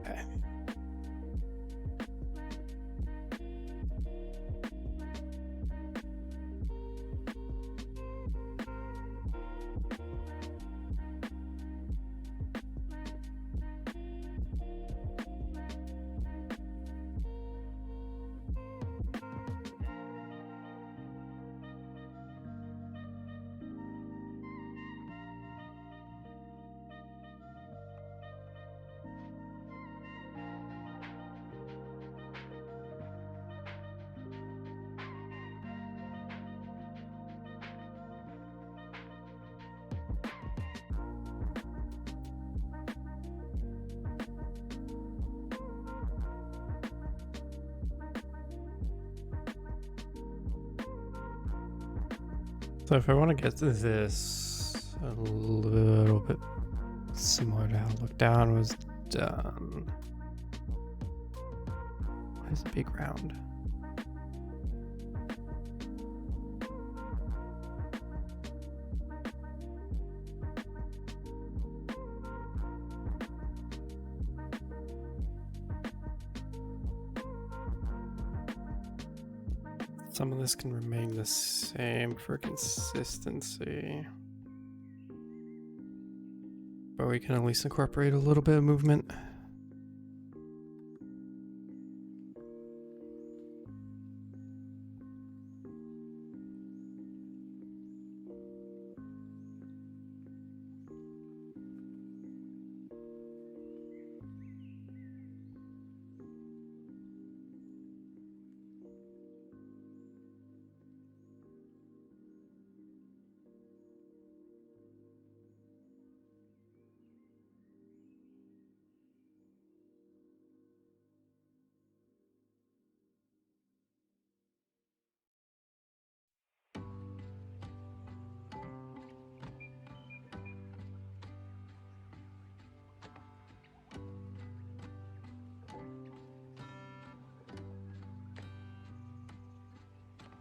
Okay. So if I want to get this a little bit similar to how Look Down was done, why is the big round? Some of this can remain the same for consistency, but we can at least incorporate a little bit of movement.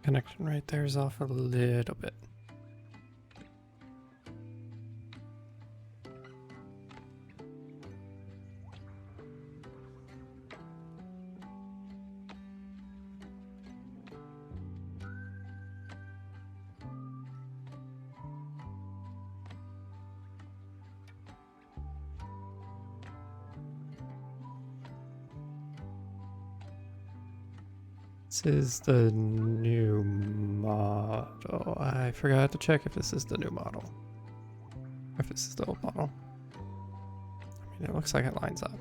Connection right there is off a little bit. This is the new model. I forgot to check if this is the new model. Or if this is the old model. I mean, it looks like it lines up.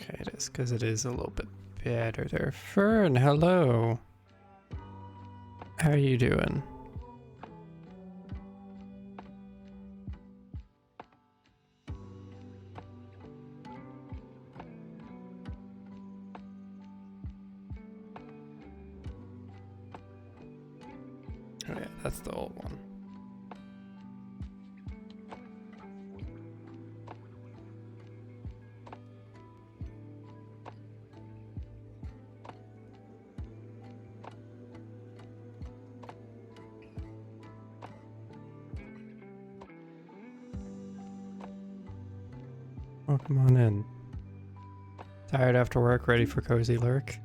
Okay, it is, because it is a little bit better there. Fern, hello. How are you doing? Oh yeah, that's the old one. Welcome on in. Tired after work, ready for cozy lurk?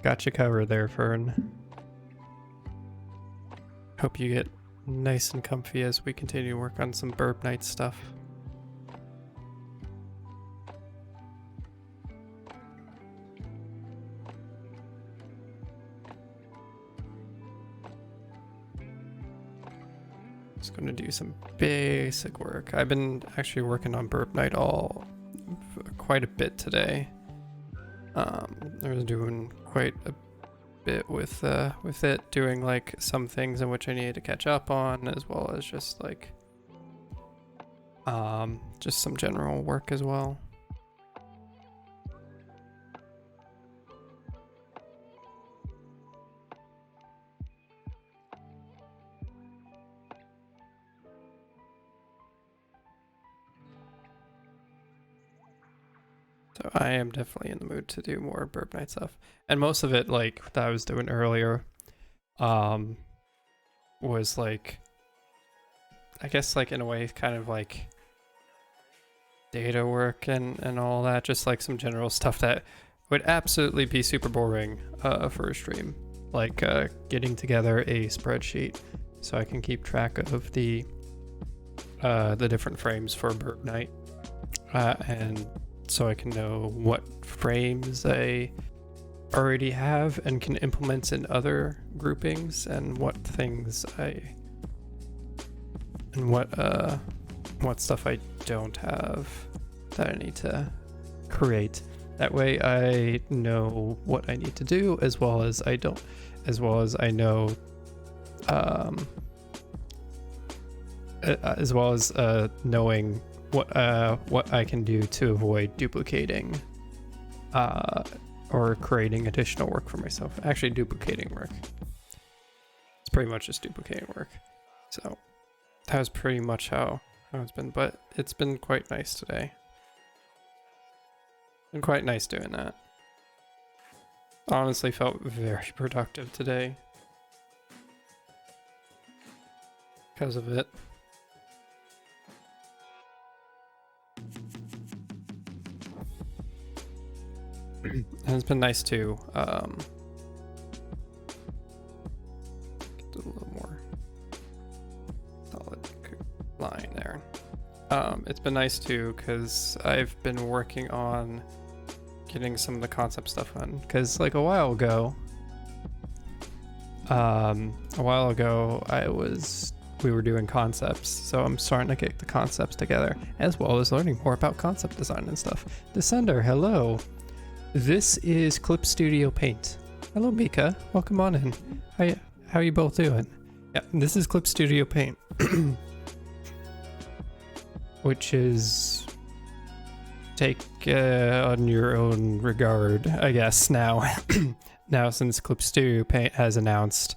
Got you covered there, Fern. Hope you get nice and comfy as we continue to work on some Birb Knight stuff. Just gonna do some basic work. I've been actually working on Birb Knight quite a bit today. I was doing quite a bit with it, doing like some things in which I needed to catch up on, as well as just like just some general work as well. So I am definitely in the mood to do more Birb Knight stuff. And most of it, like, that I was doing earlier, was like, I guess like in a way kind of like data work and all that, just like some general stuff that would absolutely be super boring for a stream. Like getting together a spreadsheet so I can keep track of the different frames for Birb Knight, and so I can know what frames I already have and can implement in other groupings, and what things what stuff I don't have that I need to create. That way I know what I need to do, as well as I know as well as knowing what I can do to avoid duplicating or creating additional work for myself. Actually, duplicating work. It's pretty much just duplicating work. So that was pretty much how it's been, but it's been quite nice today. Been quite nice doing that. Honestly felt very productive today because of it. And it's been nice to get a little more solid line there. It's been nice too because I've been working on getting some of the concept stuff done, because like a while ago we were doing concepts, so I'm starting to get the concepts together, as well as learning more about concept design and stuff. Descender, hello. This is Clip Studio Paint. Hello, Mika. Welcome on in. How you both doing? Yeah, this is Clip Studio Paint, which is take on your own regard, I guess. Now, now since Clip Studio Paint has announced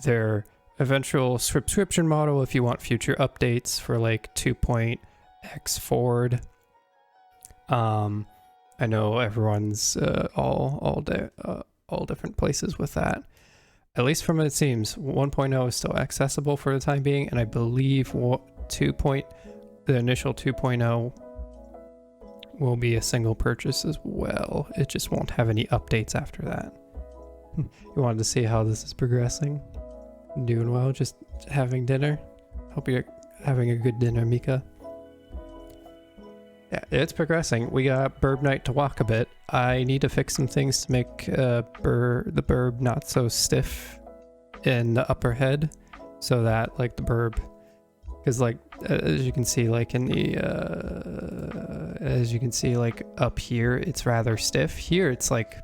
their eventual subscription model, if you want future updates for like 2.x forward. I know everyone's all different places with that. At least from what it seems, 1.0 is still accessible for the time being, and I believe the initial 2.0 will be a single purchase as well. It just won't have any updates after that. You wanted to see how this is progressing? Doing well, just having dinner. Hope you're having a good dinner, Mika. Yeah, it's progressing. We got Birb Knight to walk a bit. I need to fix some things to make the Birb not so stiff in the upper head, so that like the Birb, because like as you can see, like in the like up here, it's rather stiff. Here, it's like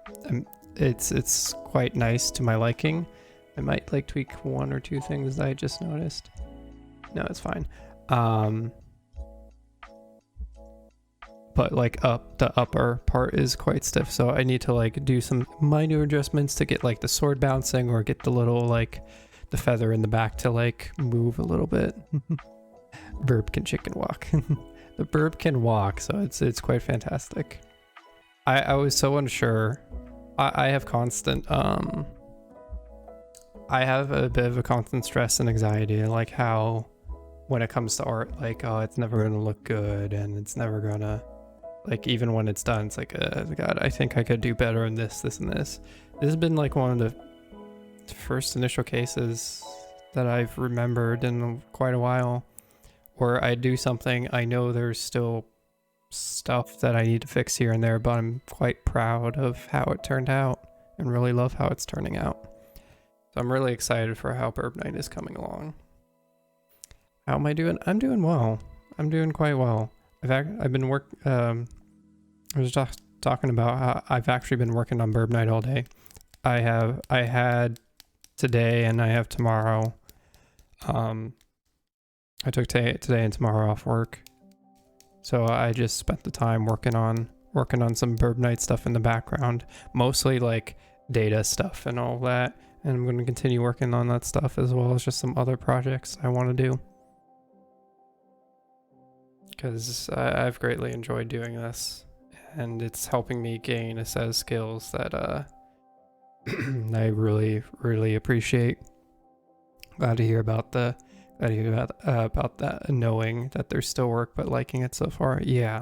it's quite nice to my liking. I might like tweak one or two things that I just noticed. No, it's fine. But like the upper part is quite stiff, so I need to like do some minor adjustments to get like the sword bouncing, or get the little like the feather in the back to like move a little bit. Birb can chicken walk. The Birb can walk, so it's quite fantastic. I was so unsure. I have constant I have a bit of a constant stress and anxiety, like how when it comes to art, like, oh, it's never gonna look good, and it's never gonna, like, even when it's done, it's like, God, I think I could do better in this, and this. This has been like one of the first initial cases that I've remembered in quite a while, where I do something, I know there's still stuff that I need to fix here and there, but I'm quite proud of how it turned out and really love how it's turning out. So I'm really excited for how Birb Knight is coming along. How am I doing? I'm doing well. I'm doing quite well. I've been I was just talking about how I've actually been working on Birb Knight all day. I had today and I have tomorrow. I took today and tomorrow off work, so I just spent the time working on some Birb Knight stuff in the background, mostly like data stuff and all that. And I'm going to continue working on that stuff, as well as just some other projects I want to do, because I've greatly enjoyed doing this, and it's helping me gain a set of skills that I really appreciate. Glad to hear about that, knowing that there's still work but liking it so far. Yeah.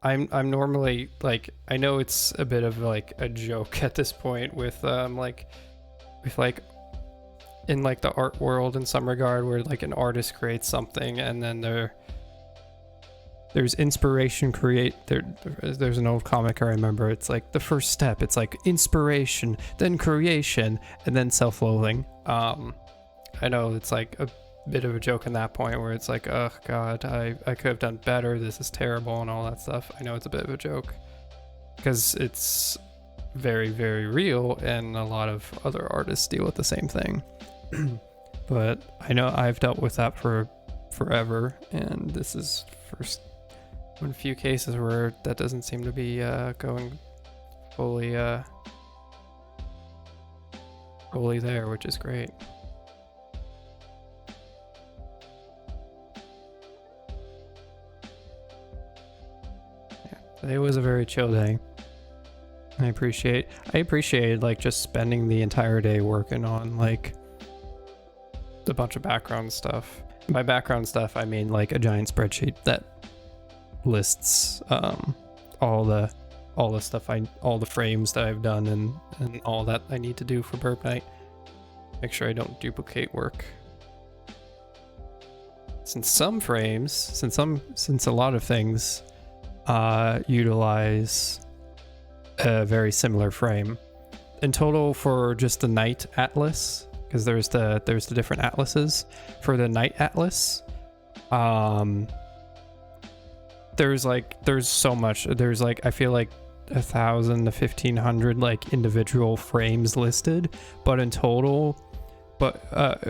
I'm normally like, I know it's a bit of like a joke at this point with in like the art world in some regard, where like an artist creates something and then there's inspiration there's an old comic I remember. It's like the first step, it's like inspiration, then creation, and then self-loathing. I know it's like a bit of a joke in that point where it's like, oh god, I could have done better, this is terrible, and all that stuff. I know it's a bit of a joke because it's very, very real, and a lot of other artists deal with the same thing. But I know I've dealt with that for forever, and this is first one of the few cases where that doesn't seem to be going fully there, which is great. Today was a very chill day. I appreciate like just spending the entire day working on like a bunch of background stuff. By background stuff, I mean like a giant spreadsheet that lists all the stuff all the frames that I've done and all that I need to do for Birb Knight. Make sure I don't duplicate work. Since a lot of things utilize a very similar frame. In total, for just the Night Atlas, because there's the different atlases. For the Night Atlas, there's so much. There's like, I feel like 1,000 to 1,500 like individual frames listed, but in total,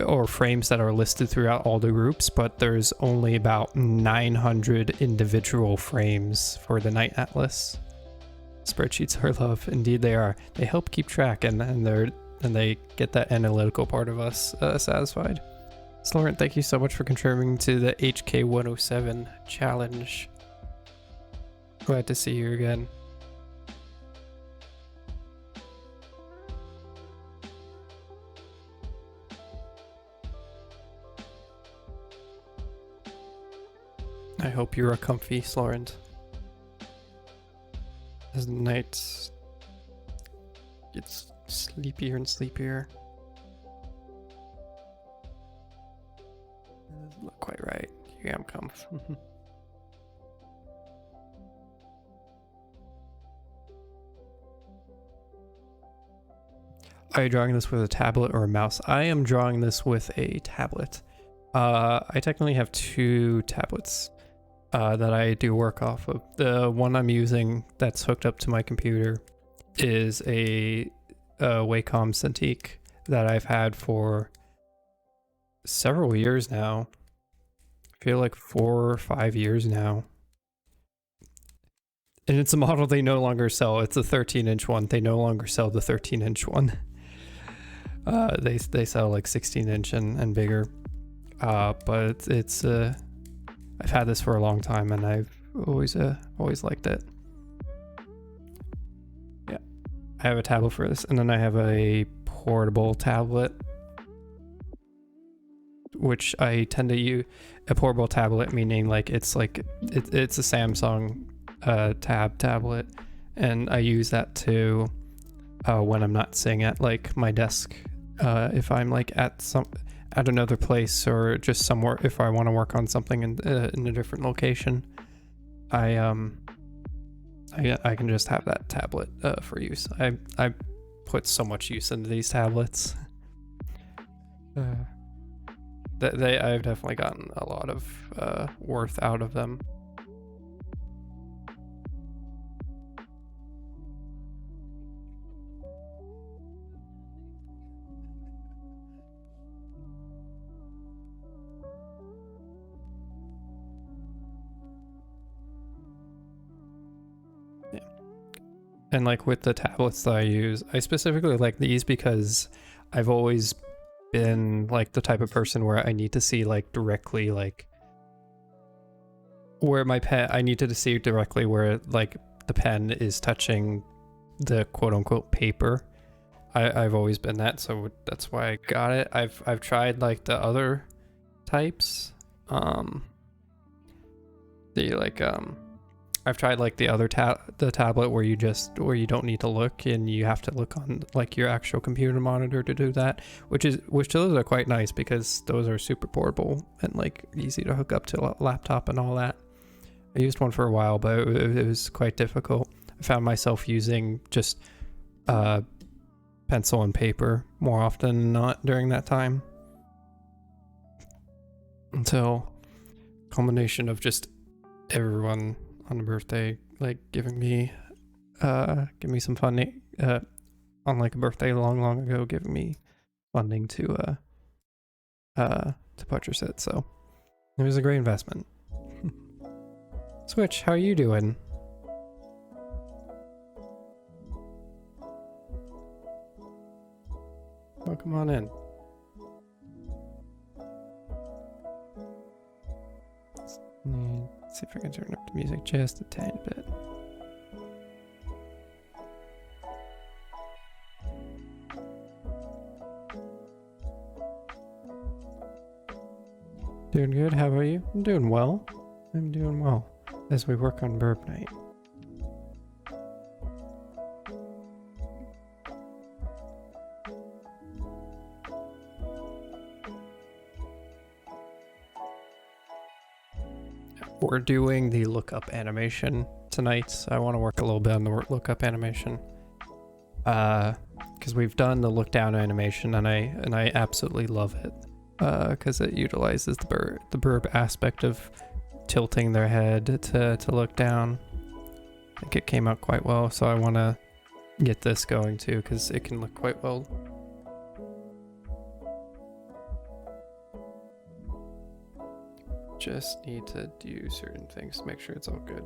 or frames that are listed throughout all the groups, but there's only about 900 individual frames for the Night Atlas. Spreadsheets are love, indeed they are. They help keep track, and they get that analytical part of us satisfied. Sloren, thank you so much for contributing to the HK 107 challenge. Glad to see you again. I hope you're comfy, Sloren. As the night gets sleepier and sleepier. Doesn't look quite right. You am comf. Are you drawing this with a tablet or a mouse? I am drawing this with a tablet. I technically have two tablets that I do work off of. The one I'm using that's hooked up to my computer is a Wacom Cintiq that I've had for several years now. I feel like 4 or 5 years now. And it's a model they no longer sell. It's a 13-inch one. They no longer sell the 13-inch one. They sell like 16-inch and bigger. But it's I've had this for a long time, and I've always liked it. Yeah, I have a tablet for this, and then I have a portable tablet, which I tend to use. A portable tablet meaning like it's a Samsung tablet, and I use that to when I'm not sitting at like my desk. If I'm like at another place, or just somewhere, if I want to work on something in a different location, I can just have that tablet for use. I put so much use into these tablets. I've definitely gotten a lot of worth out of them. And like with the tablets that I use, I specifically like these because I've always been like the type of person where I need to see like directly, like where my pen, I needed to see directly where like the pen is touching the quote-unquote paper. I've always been that, so that's why I got it. I've tried like the other types. I've tried like the other the tablet where you don't need to look and you have to look on like your actual computer monitor to do that, which those are quite nice because those are super portable and like easy to hook up to a laptop and all that. I used one for a while, but it was quite difficult. I found myself using just pencil and paper more often than not during that time. Until combination of just everyone on a birthday like giving me some funding on like a birthday long ago, giving me funding to purchase it. So it was a great investment. Switch, how are you doing? Oh, come on in. Let's see if I can turn up the music just a tiny bit. Doing good, how about you? I'm doing well. I'm doing well as we work on Birb Knight. We're doing the lookup animation tonight. I want to work a little bit on the lookup animation. Because we've done the look down animation and I absolutely love it. Because it utilizes the burb aspect of tilting their head to look down. I think it came out quite well, so I want to get this going too because it can look quite well. Just need to do certain things to make sure it's all good.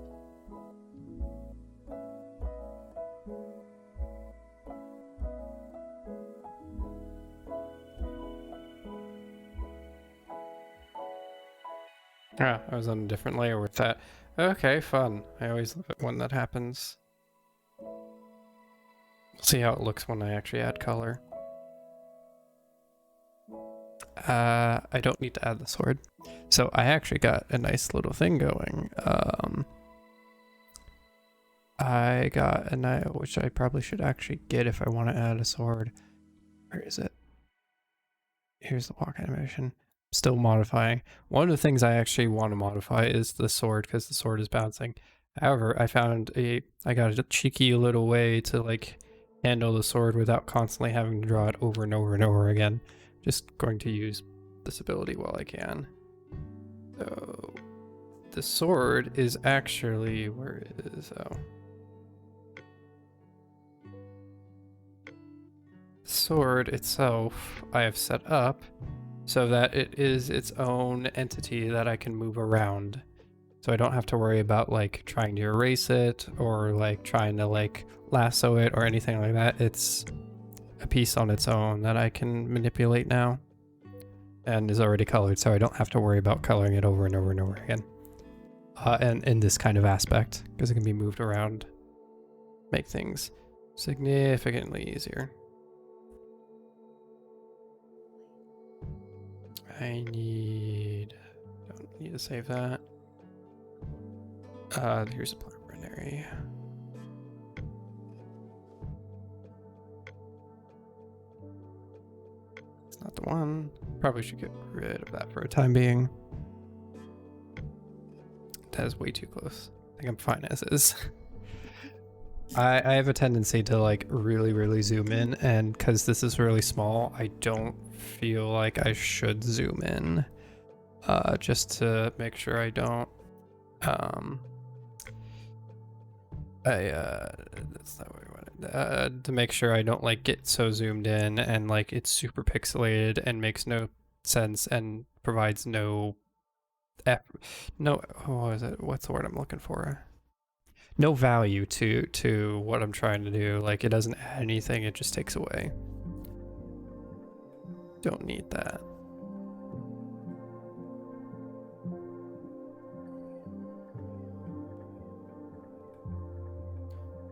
Ah, I was on a different layer with that. Okay, fun. I always love it when that happens. See how it looks when I actually add color. I don't need to add the sword. So I actually got a nice little thing going. I got a knife, which I probably should actually get if I want to add a sword. Where is it? Here's the walk animation. Still modifying. One of the things I actually want to modify is the sword because the sword is bouncing. However, I got a cheeky little way to like handle the sword without constantly having to draw it over and over and over again. Just going to use this ability while I can. So the sword is actually, where is, oh. The sword itself I have set up so that it is its own entity that I can move around. So I don't have to worry about like trying to erase it or like trying to like lasso it or anything like that. It's a piece on its own that I can manipulate now and is already colored, so I don't have to worry about coloring it over and over and over again. And in this kind of aspect, because it can be moved around, make things significantly easier. Don't need to save that. Here's a primary. Not the one. Probably should get rid of that for a time being. That is way too close. I think I'm fine as is. I have a tendency to like really zoom in, and because this is really small, I don't feel like I should zoom in. Just to make sure I don't that's not what I wanted. To make sure I don't like get so zoomed in and like it's super pixelated and makes no sense and provides no what is it? What's the word I'm looking for? No value to what I'm trying to do. Like it doesn't add anything, it just takes away. Don't need that.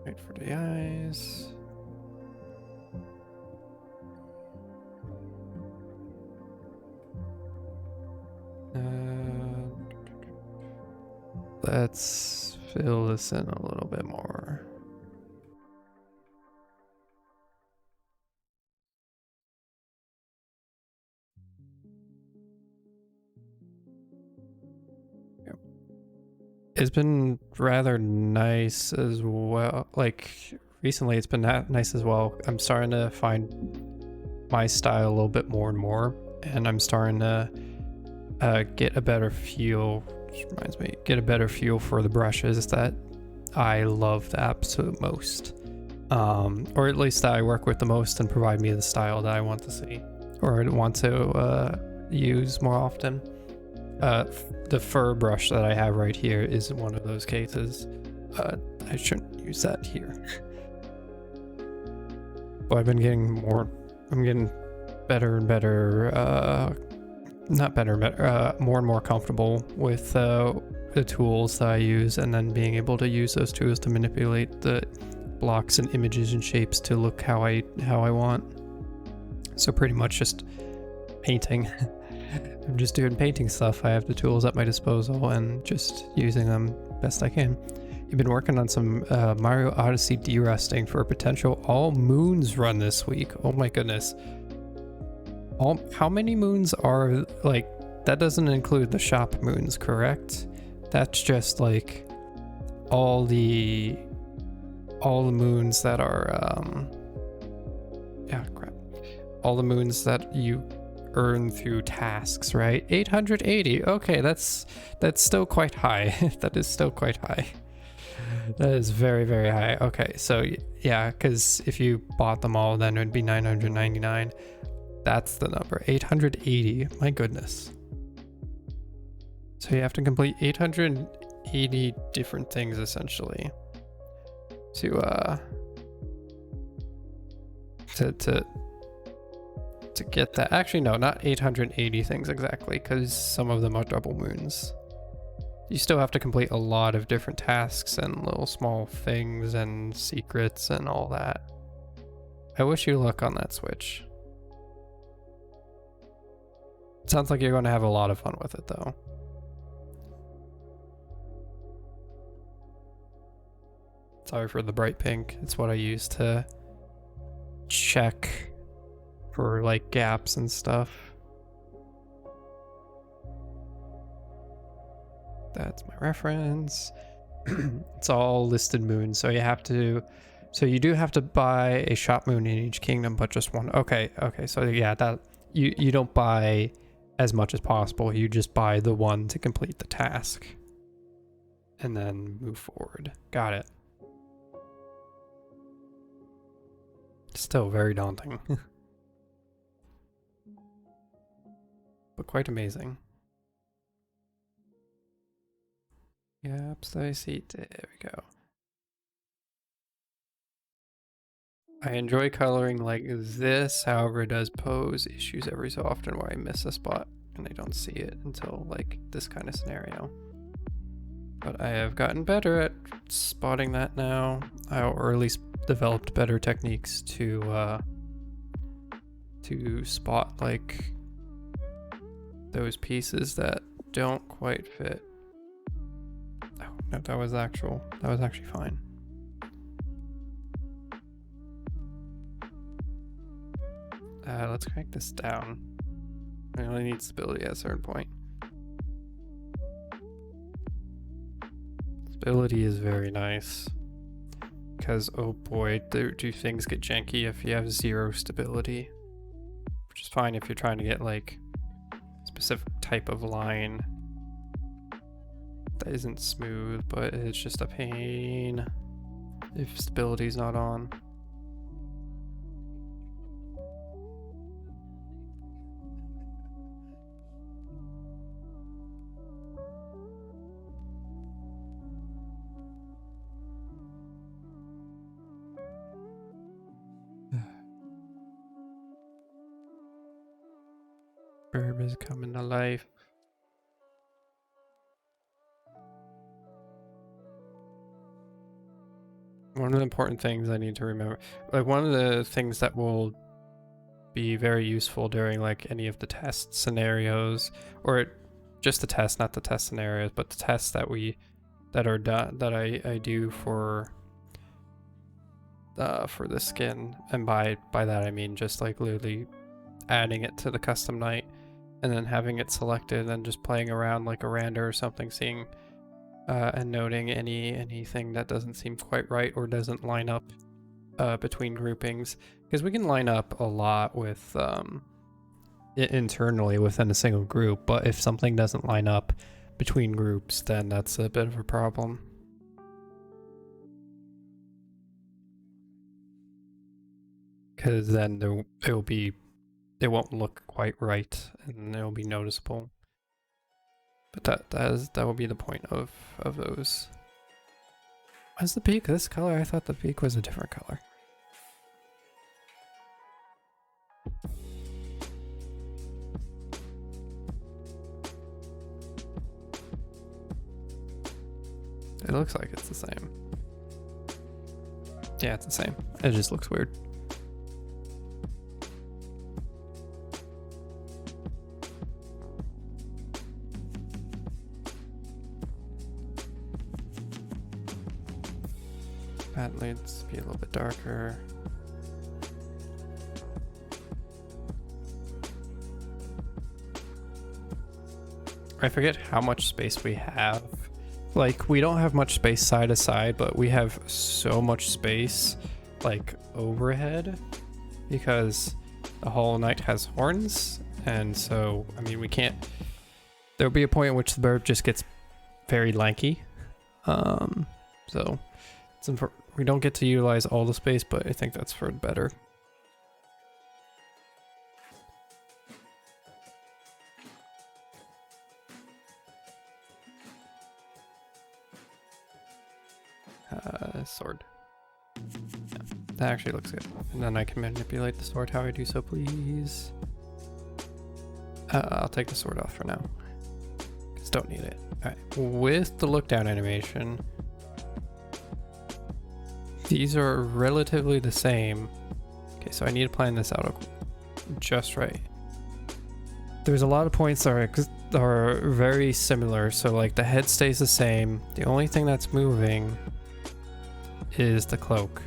Wait for the eyes. Let's fill this in a little bit more. Yep. It's been rather nice as well. Like recently it's been nice as well. I'm starting to find my style a little bit more and more, and I'm starting to get a better feel, which reminds me, get a better feel for the brushes that I love the absolute most, or at least that I work with the most and provide me the style that I want to see or want to use more often. The fur brush that I have right here is one of those cases. I shouldn't use that here. But I've been getting more, I'm getting better and better, not better, more and more comfortable with the tools that I use, and then being able to use those tools to manipulate the blocks and images and shapes to look how I want. So pretty much just painting. I'm just doing painting stuff. I have the tools at my disposal and just using them best I can. You've been working on some Mario Odyssey de-rusting for a potential all moons run this week. Oh my goodness. How many moons are, like, that doesn't include the shop moons, correct? That's just like all the moons that are yeah, crap. All the moons that you earn through tasks, right? 880. Okay, that's still quite high. That is still quite high. That is very, very high. Okay, so yeah, because if you bought them all, then it would be 999. That's the number. 880. My goodness. So you have to complete 880 different things essentially to get that. Actually, no, not 880 things exactly, because some of them are double moons. You still have to complete a lot of different tasks and little small things and secrets and all that. I wish you luck on that Switch. It sounds like you're going to have a lot of fun with it though. Sorry for the bright pink. It's what I use to check for like gaps and stuff. That's my reference. It's all listed moons, so you have to, so you do have to buy a shop moon in each kingdom, but just one. Okay, so yeah, that you don't buy as much as possible. You just buy the one to complete the task and then move forward. Got it. Still very daunting. But quite amazing. Yep, so I see. There we go. I enjoy coloring like this, however it does pose issues every so often where I miss a spot and I don't see it until like this kind of scenario. But I have gotten better at spotting that now, or at least developed better techniques to spot like those pieces that don't quite fit. Oh, no, that was actually fine. Let's crank this down. I only need stability at a certain point. Stability is very nice. Because, oh boy, do things get janky if you have 0 stability. Which is fine if you're trying to get, like, a specific type of line that isn't smooth, but it's just a pain if stability's not on. Birb is coming to life. One of the important things I need to remember, like one of the things that will be very useful during like any of the test scenarios, or just the test, not the test scenarios, but the tests that are done, that I do for the skin, and by that I mean just like literally adding it to the custom night and then having it selected and then just playing around like a random or something, seeing and noting anything that doesn't seem quite right or doesn't line up between groupings, because we can line up a lot with internally within a single group, but if something doesn't line up between groups, then that's a bit of a problem. Because then it won't look quite right and it'll be noticeable. But that will be the point of those. Why is the peak this color? I thought the peak was a different color. It looks like it's the same. Yeah, it's the same. It just looks weird. That needs to be a little bit darker. I forget how much space we have. Like, we don't have much space side to side, but we have so much space, like, overhead, because the Hollow Knight has horns, and so, I mean, we can't... There'll be a point at which the bird just gets very lanky, so we don't get to utilize all the space, but I think that's for the better. Sword. Yeah, that actually looks good. And then I can manipulate the sword how I do so, please. I'll take the sword off for now, because don't need it. Alright, with the look down animation, these are relatively the same. Okay, so I need to plan this out just right. There's a lot of points that are very similar, so like the head stays the same. The only thing that's moving is the cloak.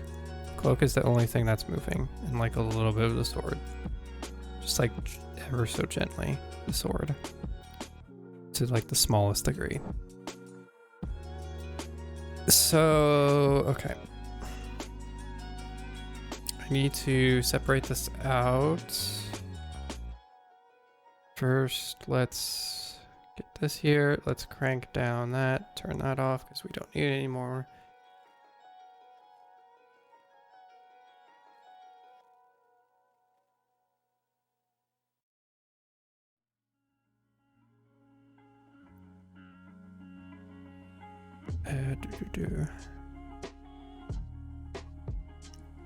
Cloak is the only thing that's moving, and like a little bit of the sword. Just like ever so gently, the sword. To like the smallest degree. So, okay. I need to separate this out. First, let's get this here. Let's crank down that, turn that off because we don't need it anymore.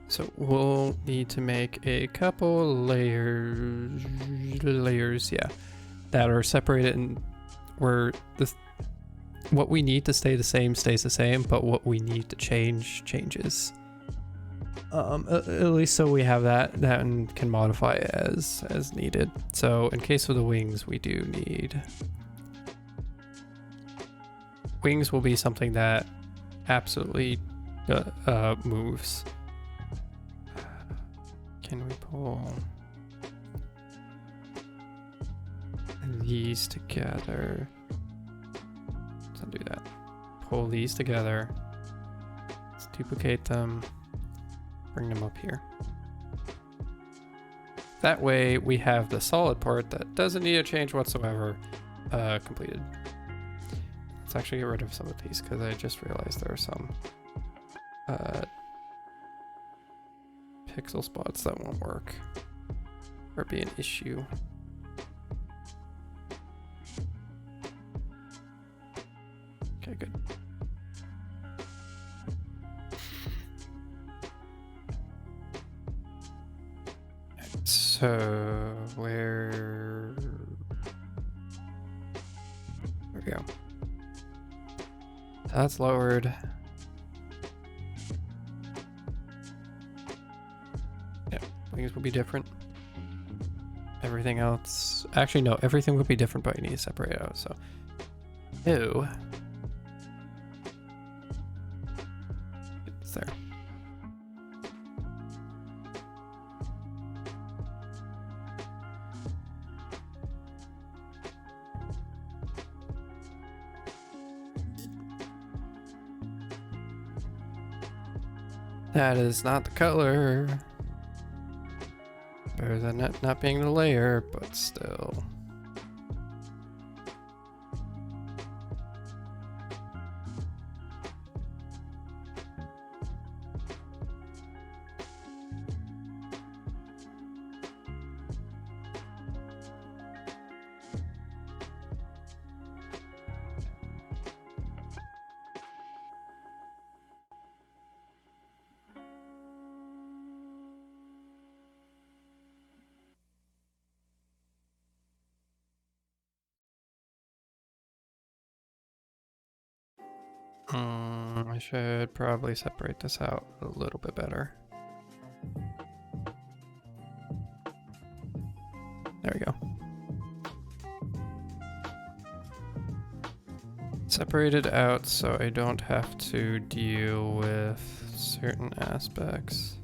So we'll need to make a couple layers, yeah, that are separated, and where what we need to stay the same stays the same, but what we need to change changes. At least so we have that and can modify as needed. So in case of the wings, we do need wings will be something that absolutely moves. Can we pull these together? Let's undo that. Pull these together. Let's duplicate them. Bring them up here. That way we have the solid part that doesn't need a change whatsoever completed. Let's actually get rid of some of these because I just realized there are some pixel spots that won't work or be an issue. Okay, good. So there we go. That's lowered. things will be different. Everything else, actually no, everything will be different, but you need to separate it out. So, ew. It's there. That is not the color. Better than it not being the layer, but still. I should probably separate this out a little bit better. There we go. Separate it out so I don't have to deal with certain aspects.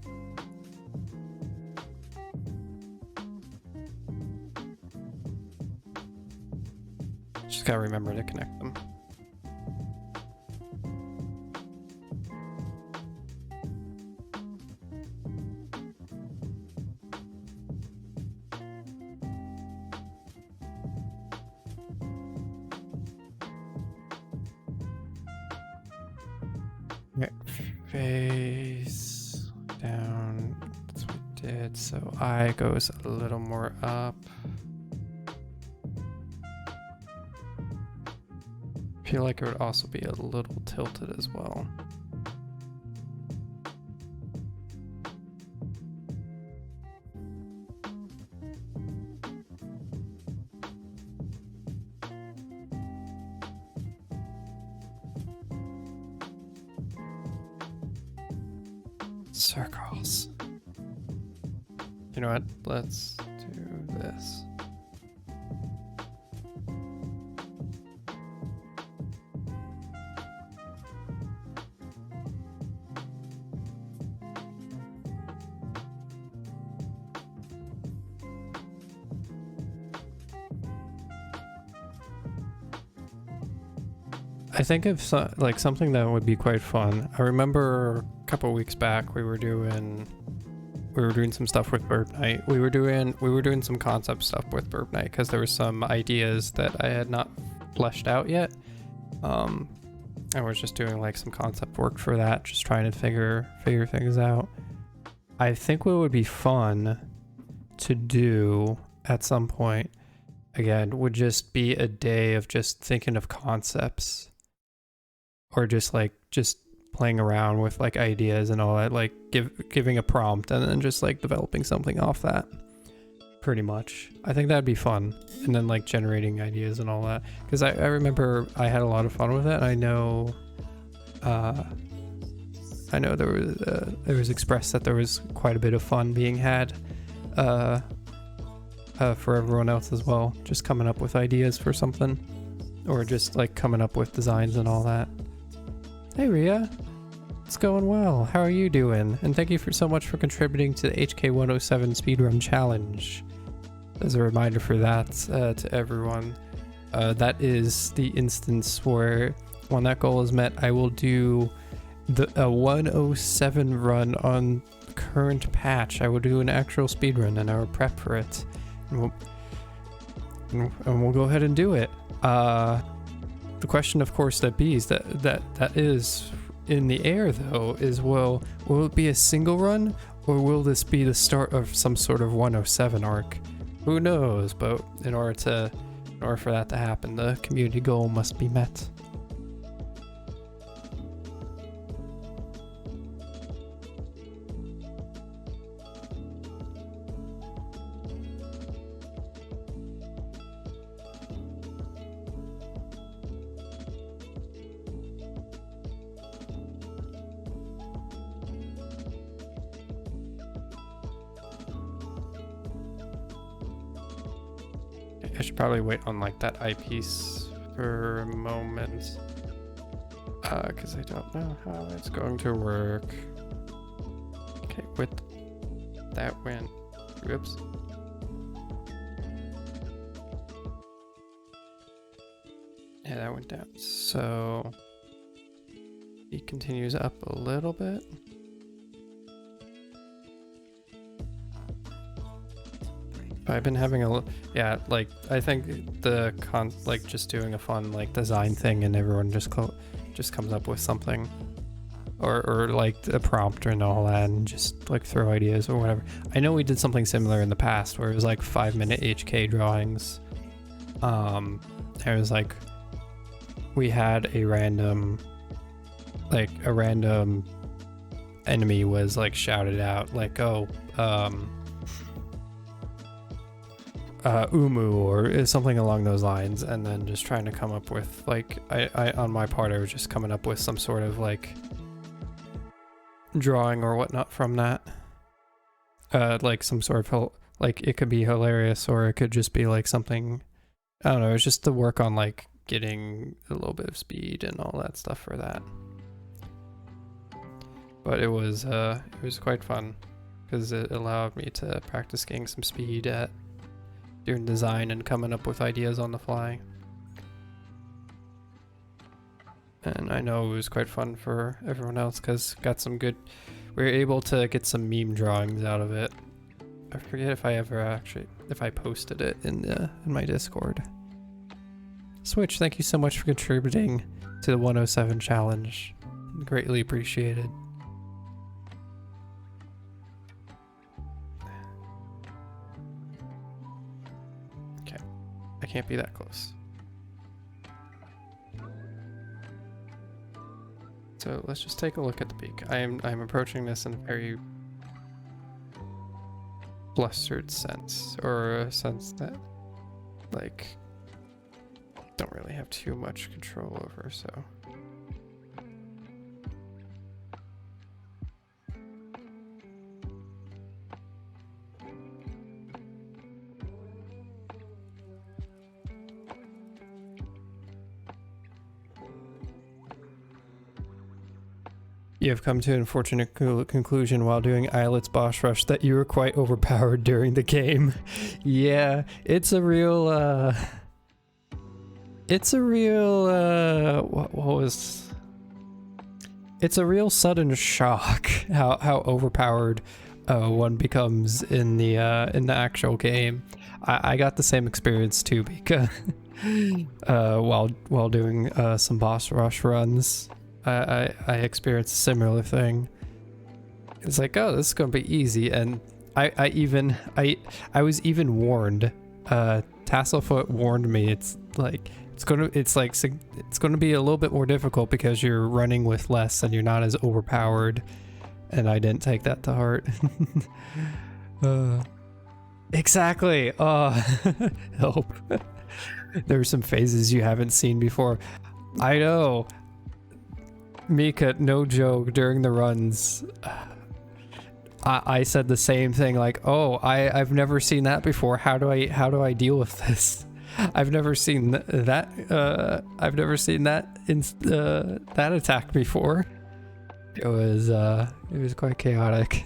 Just gotta remember to connect them. Face down, that's what we did. So eye goes a little more up. I feel like it would also be a little tilted as well. Circles. You know what? Let's do this. I think of something that would be quite fun. I remember a couple weeks back we were doing some stuff with Birb Knight. We were doing some concept stuff with Birb Knight because there were some ideas that I had not fleshed out yet. I was just doing like some concept work for that, just trying to figure things out. I think what would be fun to do at some point again would just be a day of just thinking of concepts. Or just playing around with like ideas and all that, like giving a prompt and then just like developing something off that. Pretty much. I think that'd be fun. And then like generating ideas and all that. Because I remember I had a lot of fun with it. I know there was expressed that there was quite a bit of fun being had for everyone else as well. Just coming up with ideas for something. Or just like coming up with designs and all that. Hey Ria, it's going well. How are you doing? And thank you so much for contributing to the HK107 Speedrun Challenge. As a reminder for that to everyone, that is the instance where when that goal is met, I will do a 107 run on current patch. I will do an actual speedrun and I will prep for it. And we'll go ahead and do it. The question, of course, that is in the air, though, is will it be a single run, or will this be the start of some sort of 107 arc? Who knows? But in order for that to happen, the community goal must be met. I should probably wait on like that eyepiece for a moment. Because I don't know how it's going to work. Okay, with that went. Whoops. Yeah, that went down. So he continues up a little bit. I've been having yeah, like I think the like just doing a fun like design thing and everyone just comes up with something, or like a prompt and all that, and just like throw ideas or whatever. I know we did something similar in the past where it was like 5-minute HK drawings. It was like we had a random enemy was like shouted out like, oh, Umu or something along those lines, and then just trying to come up with like I on my part I was just coming up with some sort of like drawing or whatnot from that, like some sort of like it could be hilarious or it could just be like something, I don't know, it's just to work on like getting a little bit of speed and all that stuff for that. But it was quite fun because it allowed me to practice getting some speed at doing design and coming up with ideas on the fly. And I know it was quite fun for everyone else because we were able to get some meme drawings out of it. I forget if I posted it in my Discord. Switch, thank you so much for contributing to the 107 challenge. Greatly appreciated. I can't be that close. So let's just take a look at the beak. I'm approaching this in a very flustered sense, or a sense that like don't really have too much control over, so. You have come to an unfortunate conclusion while doing Islet's boss rush that you were quite overpowered during the game. Yeah, it's a real, it's a real sudden shock how overpowered one becomes in the actual game. I got the same experience too, because while doing some boss rush runs. I experienced a similar thing. It's like, oh, this is gonna be easy, and I was even warned. Tasselfoot warned me. It's gonna be a little bit more difficult because you're running with less and you're not as overpowered. And I didn't take that to heart. Exactly. Help. There were some phases you haven't seen before. I know. Mika, no joke, during the runs, I said the same thing, like, oh, I've never seen that before. How do I deal with this? I've never seen that. I've never seen that that attack before. It was quite chaotic.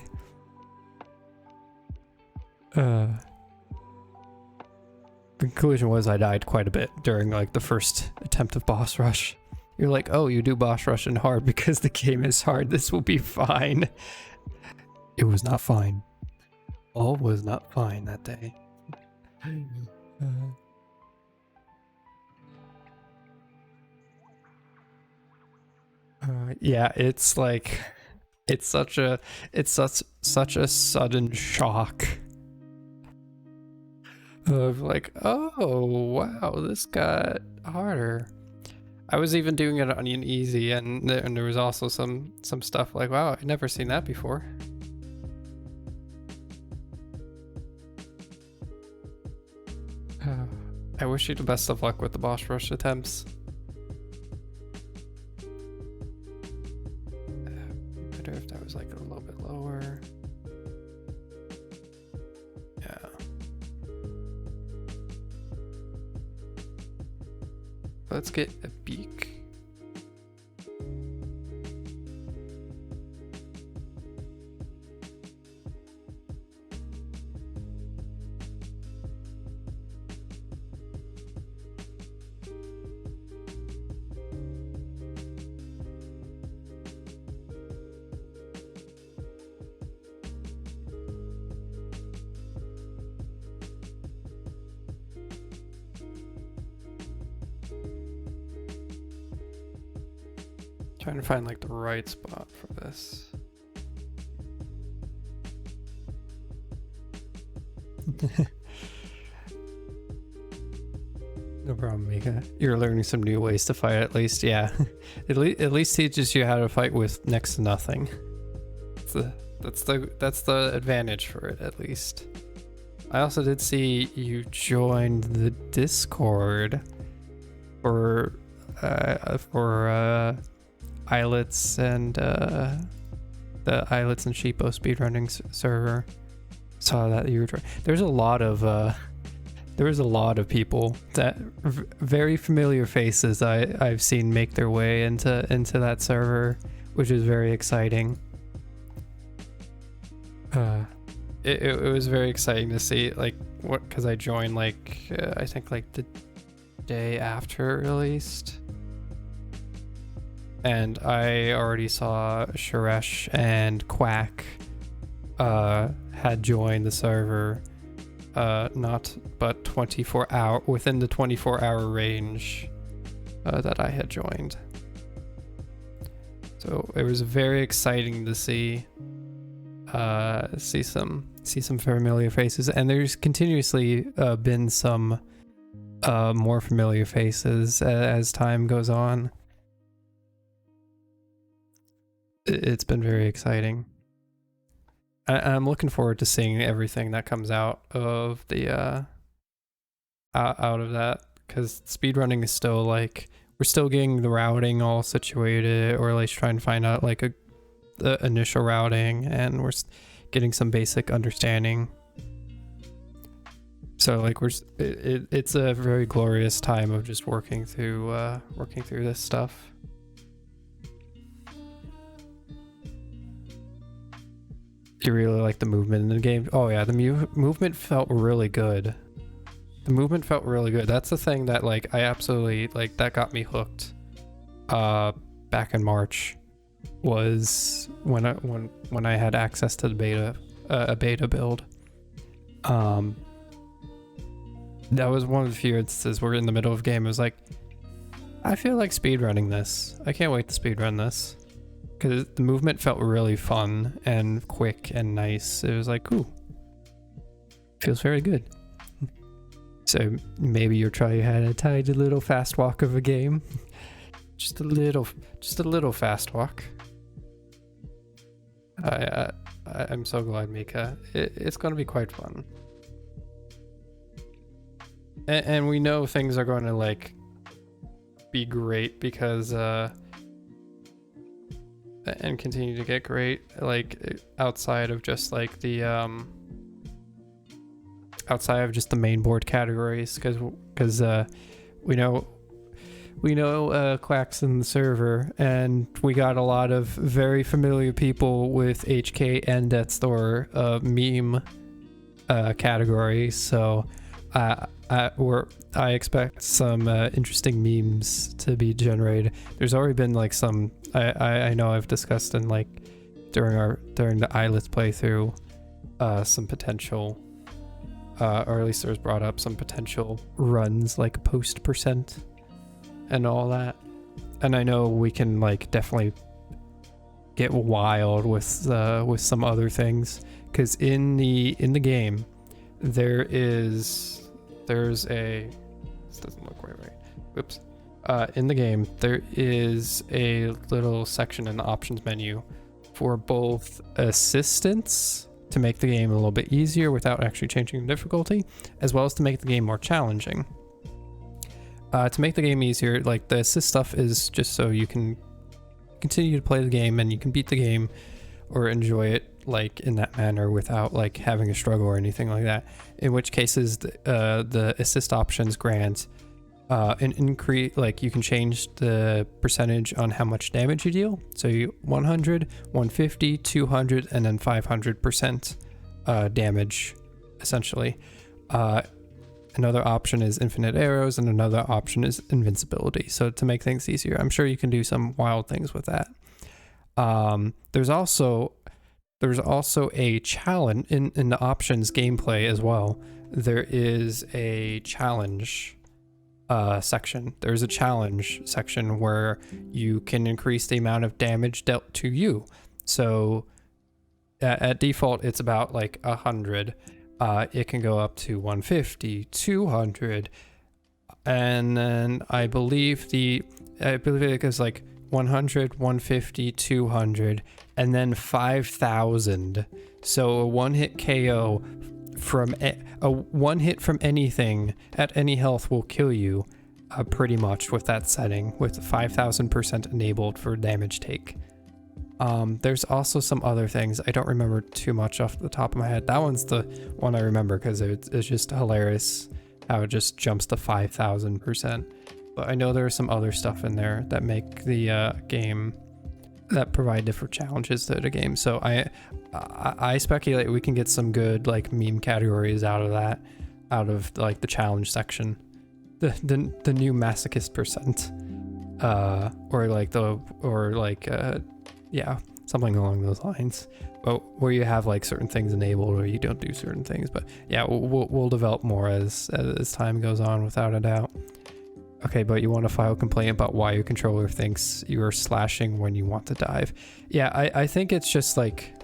Conclusion was I died quite a bit during like the first attempt of boss rush. You're like, oh, you do boss rush in hard because the game is hard. This will be fine. It was not fine. All was not fine that day. Yeah, it's like, it's such a sudden shock of like, oh wow, this got harder. I was even doing it on an easy, and there was also some stuff like, wow, I've never seen that before. I wish you the best of luck with the boss rush attempts. Better if that was like a little bit lower. Yeah. Let's get a beak. Trying to find like the right spot for this. No problem, Mika. You're learning some new ways to fight at least, yeah. At least teaches you how to fight with next to nothing. That's the advantage for it, at least. I also did see you joined the Discord for Islets and the Islets and Sheepo speedrunning server. Saw that you were there's a lot of people that very familiar faces I've seen make their way into that server, which is very exciting. It was very exciting to see, like, what, because I joined like I think like the day after it released. And I already saw Sharesh and Quack had joined the server, but 24 hour within the 24-hour range that I had joined. So it was very exciting to see some familiar faces, and there's continuously been some more familiar faces as time goes on. It's been very exciting. I'm looking forward to seeing everything that comes out of the out of that, because speedrunning is still like, we're still getting the routing all situated, or like trying to find out like the initial routing, and we're getting some basic understanding. So like it's a very glorious time of just working through this stuff. You really like the movement in the game? Oh yeah, the movement felt really good. The movement felt really good. That's the thing that like I absolutely like, that got me hooked back in March, was when I had access to the beta, a beta build. That was one of the few instances where in the middle of the game it was like, I feel like speedrunning this. I can't wait to speedrun this. Because the movement felt really fun and quick and nice. It was like, ooh, feels very good. So maybe you're trying had a tiny little fast walk of a game. just a little fast walk. I'm so glad, Mika. It's going to be quite fun. And we know things are going to like be great, because and continue to get great, like outside of just like the outside of just the main board categories, because we know Quack's in the server, and we got a lot of very familiar people with HK and Death's Door meme categories. So I expect some interesting memes to be generated. There's already been like some I know I've discussed in like during the Islets playthrough some potential or at least there's brought up some potential runs like post percent and all that. And I know we can like definitely get wild with some other things, because in the game there's a, this doesn't look quite right. Whoops. In the game, there is a little section in the options menu for both assistance to make the game a little bit easier without actually changing the difficulty, as well as to make the game more challenging. To make the game easier, like the assist stuff is just so you can continue to play the game and you can beat the game or enjoy it like in that manner without like having a struggle or anything like that. In which cases the assist options grant an increase, like you can change the percentage on how much damage you deal. So you 100, 150, 200, and then 500% damage, essentially. Another option is infinite arrows, and another option is invincibility. So to make things easier, I'm sure you can do some wild things with that. There's also a challenge in the options gameplay as well. There is a challenge section. There's a challenge section where you can increase the amount of damage dealt to you. So at default, it's about like 100. It can go up to 150, 200, and then I believe it goes like 100, 150, 200, and then 5,000. So a one-hit KO from a one hit from anything at any health will kill you, pretty much with that setting, with 5,000% enabled for damage take. There's also some other things. I don't remember too much off the top of my head. That one's the one I remember because it's just hilarious how it just jumps to 5,000%. But I know there's some other stuff in there that make the game, that provide different challenges to the game. So I speculate we can get some good like meme categories out of that, out of like the challenge section, the new masochist percent, yeah, something along those lines. But where you have like certain things enabled or you don't do certain things. But yeah, we'll develop more as time goes on, without a doubt. Okay, but you want to file a complaint about why your controller thinks you are slashing when you want to dive. Yeah, I think it's just like,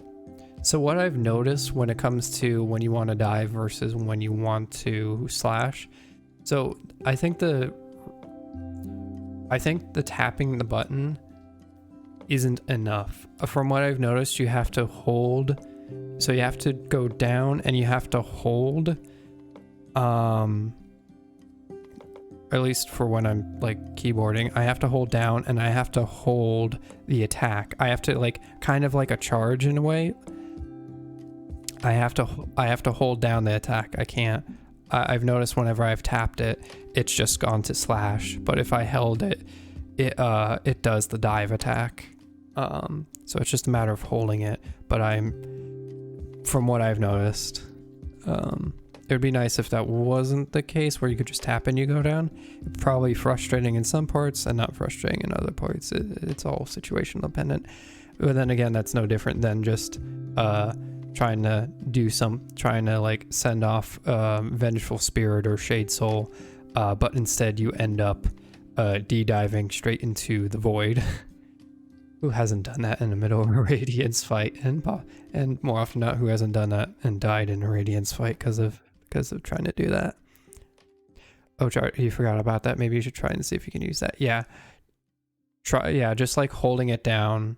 so what I've noticed when it comes to when you want to dive versus when you want to slash. So I think the tapping the button isn't enough. From what I've noticed, you have to hold. So you have to go down and you have to hold. At least for when I'm like keyboarding, I have to hold down and I have to hold the attack. I have to like kind of like a charge in a way. I have to hold down the attack. I can't. I've noticed whenever I've tapped it, it's just gone to slash. But if I held it, it does the dive attack. So it's just a matter of holding it. But from what I've noticed, it would be nice if that wasn't the case, where you could just tap and you go down. Probably frustrating in some parts and not frustrating in other parts. It's all situation dependent. But then again, that's no different than just trying to like send off Vengeful Spirit or Shade Soul, but instead you end up de-diving straight into the void. Who hasn't done that in the middle of a Radiance fight? And more often than not, who hasn't done that and died in a Radiance fight because of trying to do that? Oh, you forgot about that. Maybe you should try and see if you can use that. Yeah. Just like holding it down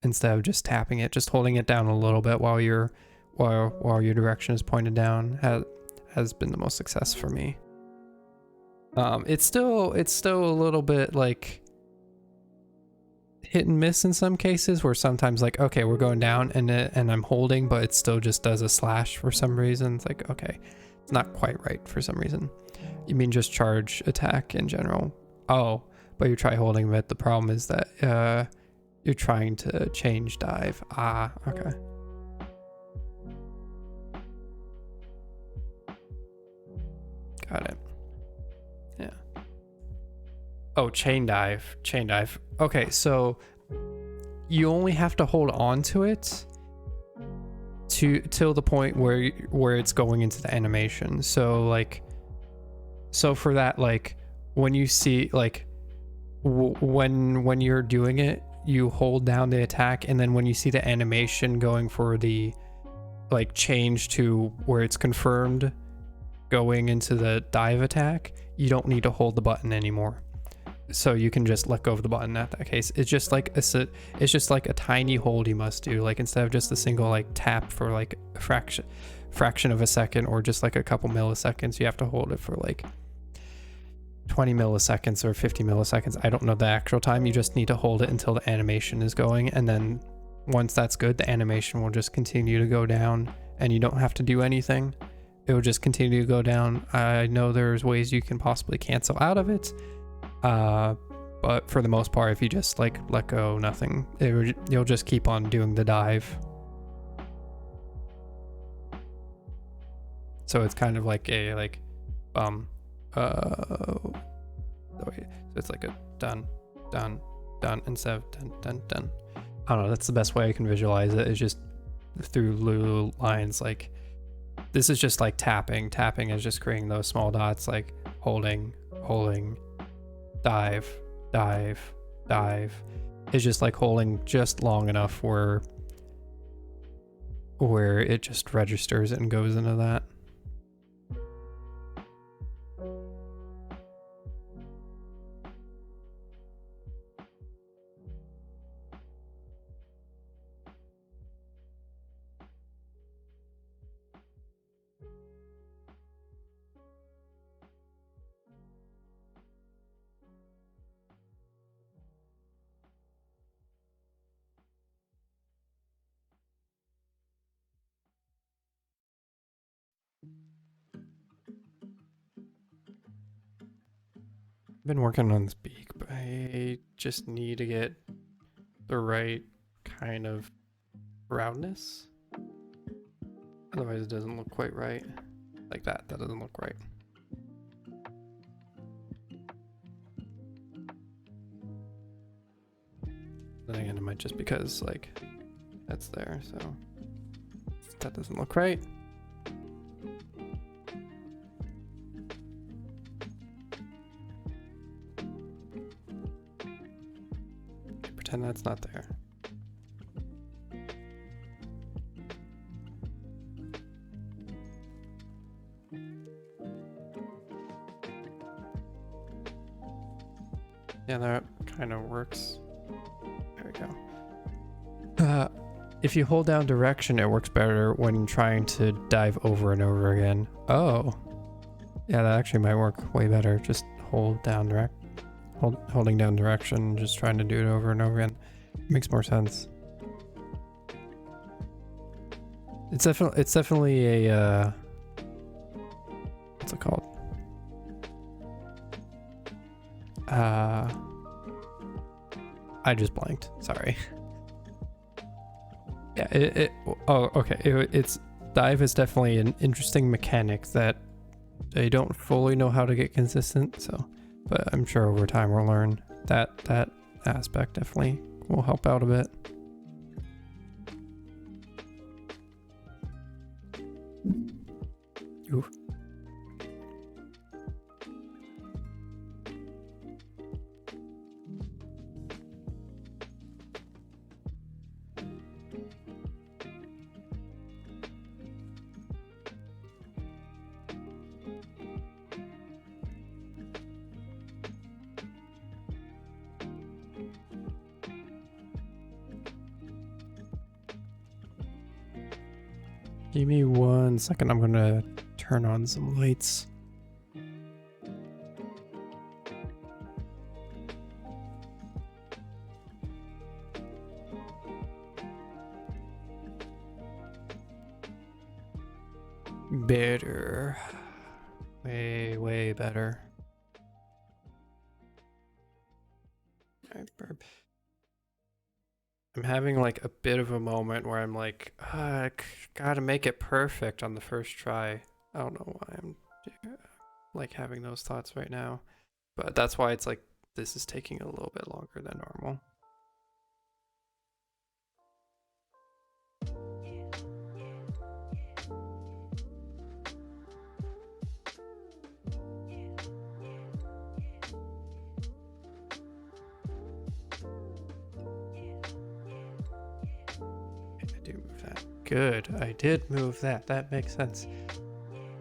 instead of just tapping it. Just holding it down a little bit while your direction is pointed down has been the most success for me. It's still a little bit like hit and miss in some cases, where sometimes like, okay, we're going down and I'm holding, but it still just does a slash for some reason. It's like, okay, it's not quite right for some reason. You mean just charge attack in general? Oh, but you try holding it. The problem is that you're trying to change dive. Ah, okay. Got it. Yeah. Oh, chain dive. Okay, so you only have to hold on to it till the point where it's going into the animation. So for that, like when you see like when you're doing it, you hold down the attack, and then when you see the animation going for the like change to where it's confirmed going into the dive attack, you don't need to hold the button anymore. So you can just let go of the button at that case. It's just like a tiny hold you must do. Like instead of just a single like tap for like a fraction of a second or just like a couple milliseconds, you have to hold it for like 20 milliseconds or 50 milliseconds. I don't know the actual time. You just need to hold it until the animation is going, and then once that's good, the animation will just continue to go down and you don't have to do anything. it will just continue to go down. I know there's ways you can possibly cancel out of it, but for the most part, if you just like let go, nothing, you'll just keep on doing the dive. So it's kind of like a so it's like a done instead of done. I don't know, that's the best way I can visualize it, is just through little lines. Like this is just like tapping is just creating those small dots, like holding, dive. It's just like holding just long enough where it just registers and goes into that. Been working on this beak, but I just need to get the right kind of roundness. Otherwise it doesn't look quite right. Like that doesn't look right. Then again, it might just because like that's there, so that doesn't look right. Pretend that's not there. Yeah, that kind of works. There we go. If you hold down direction, it works better when trying to dive over and over again. Oh. Yeah, that actually might work way better. Just hold down holding down direction, just trying to do it over and over again. Makes more sense. It's definitely a what's it called? I just blanked. Sorry. Yeah, oh, okay. It's dive is definitely an interesting mechanic that I don't fully know how to get consistent, so, but I'm sure over time we'll learn that aspect definitely will help out a bit. Ooh. Give me 1 second, I'm gonna turn on some lights. Better. Way better. Alright, Birb. I'm having like a bit of a moment where I'm like, I gotta make it perfect on the first try. I don't know why I'm like having those thoughts right now, but that's why it's like this is taking a little bit longer than normal. Good, I did move that. That makes sense.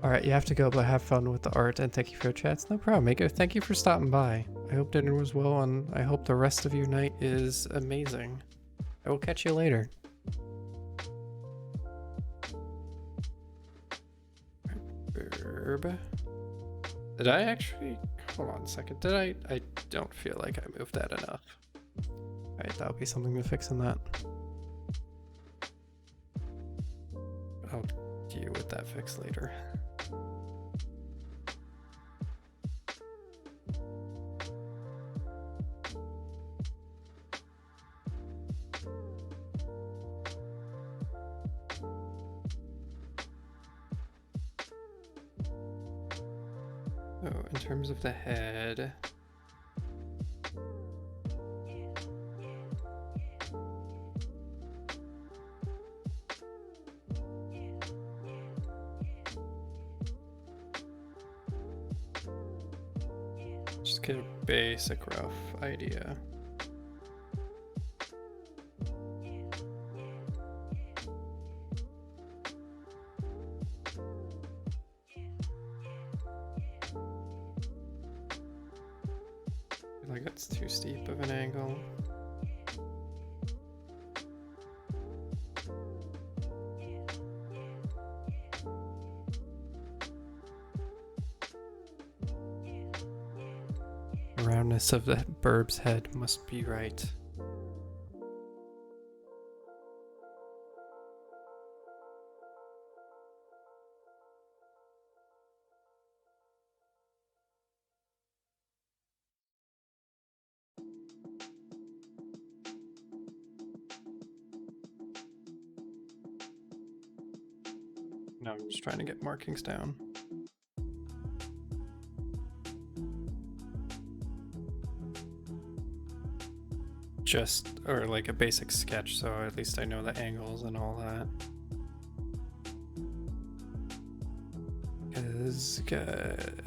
Alright, you have to go, but have fun with the art, and thank you for your chats. No problem, Mako. Thank you for stopping by. I hope dinner was well, and I hope the rest of your night is amazing. I will catch you later. Birb. Did I actually... Hold on a second. Did I don't feel like I moved that enough. Alright, that'll be something to fix in that. I'll deal with that fix later. So in terms of the head, just get a basic rough idea. I feel like that's too steep of an angle. The roundness of the Birb's head must be right. Now I'm just trying to get markings down. Or like a basic sketch, so at least I know the angles and all that.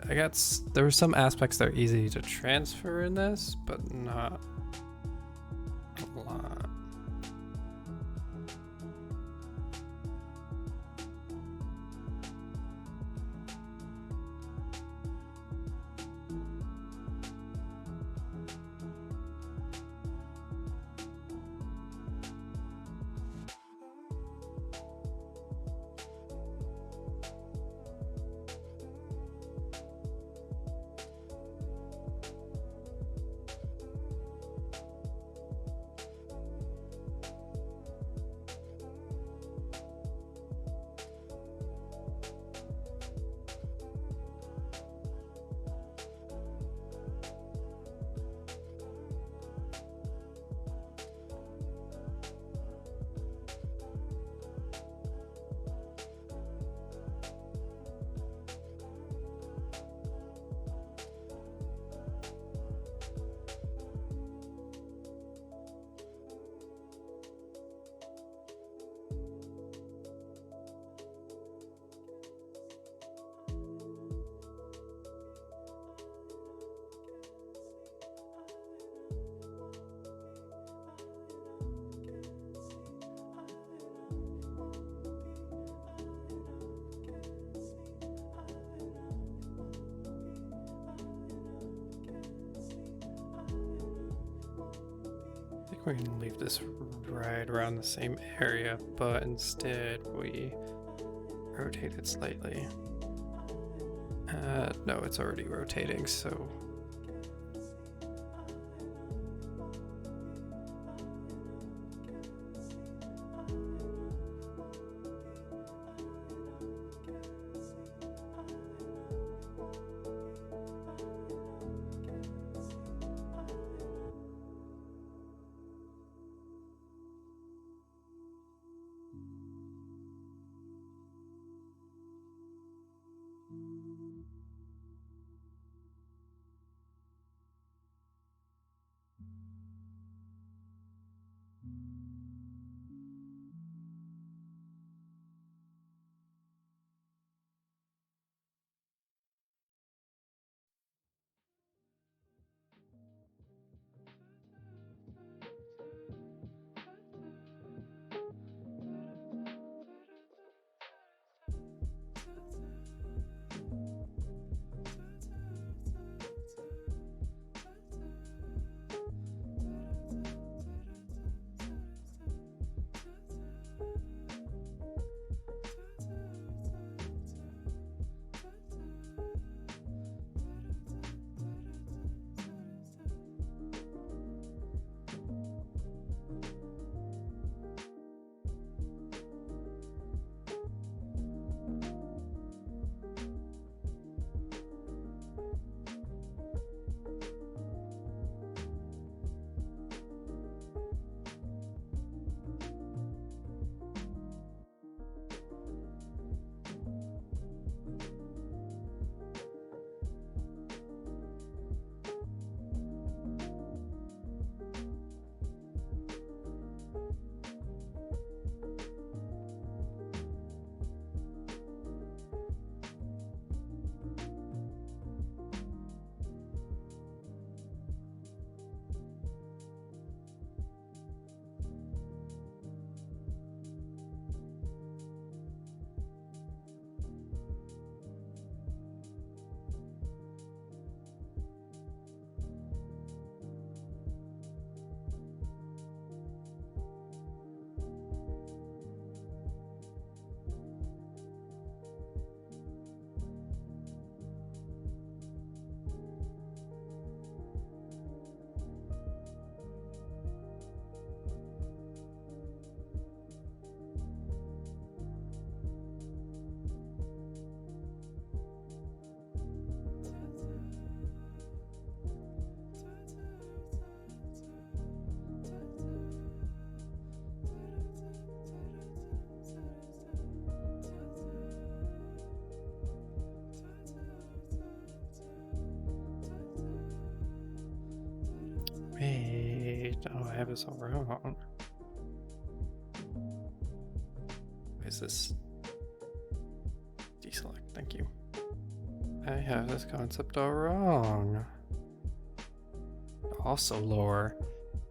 Because there were some aspects that are easy to transfer in this, but not a lot. We can leave this right around the same area, but instead we rotate it slightly. No, it's already rotating, so Oh, I have this all wrong. Why is this? Deselect, thank you. I have this concept all wrong. Also lower.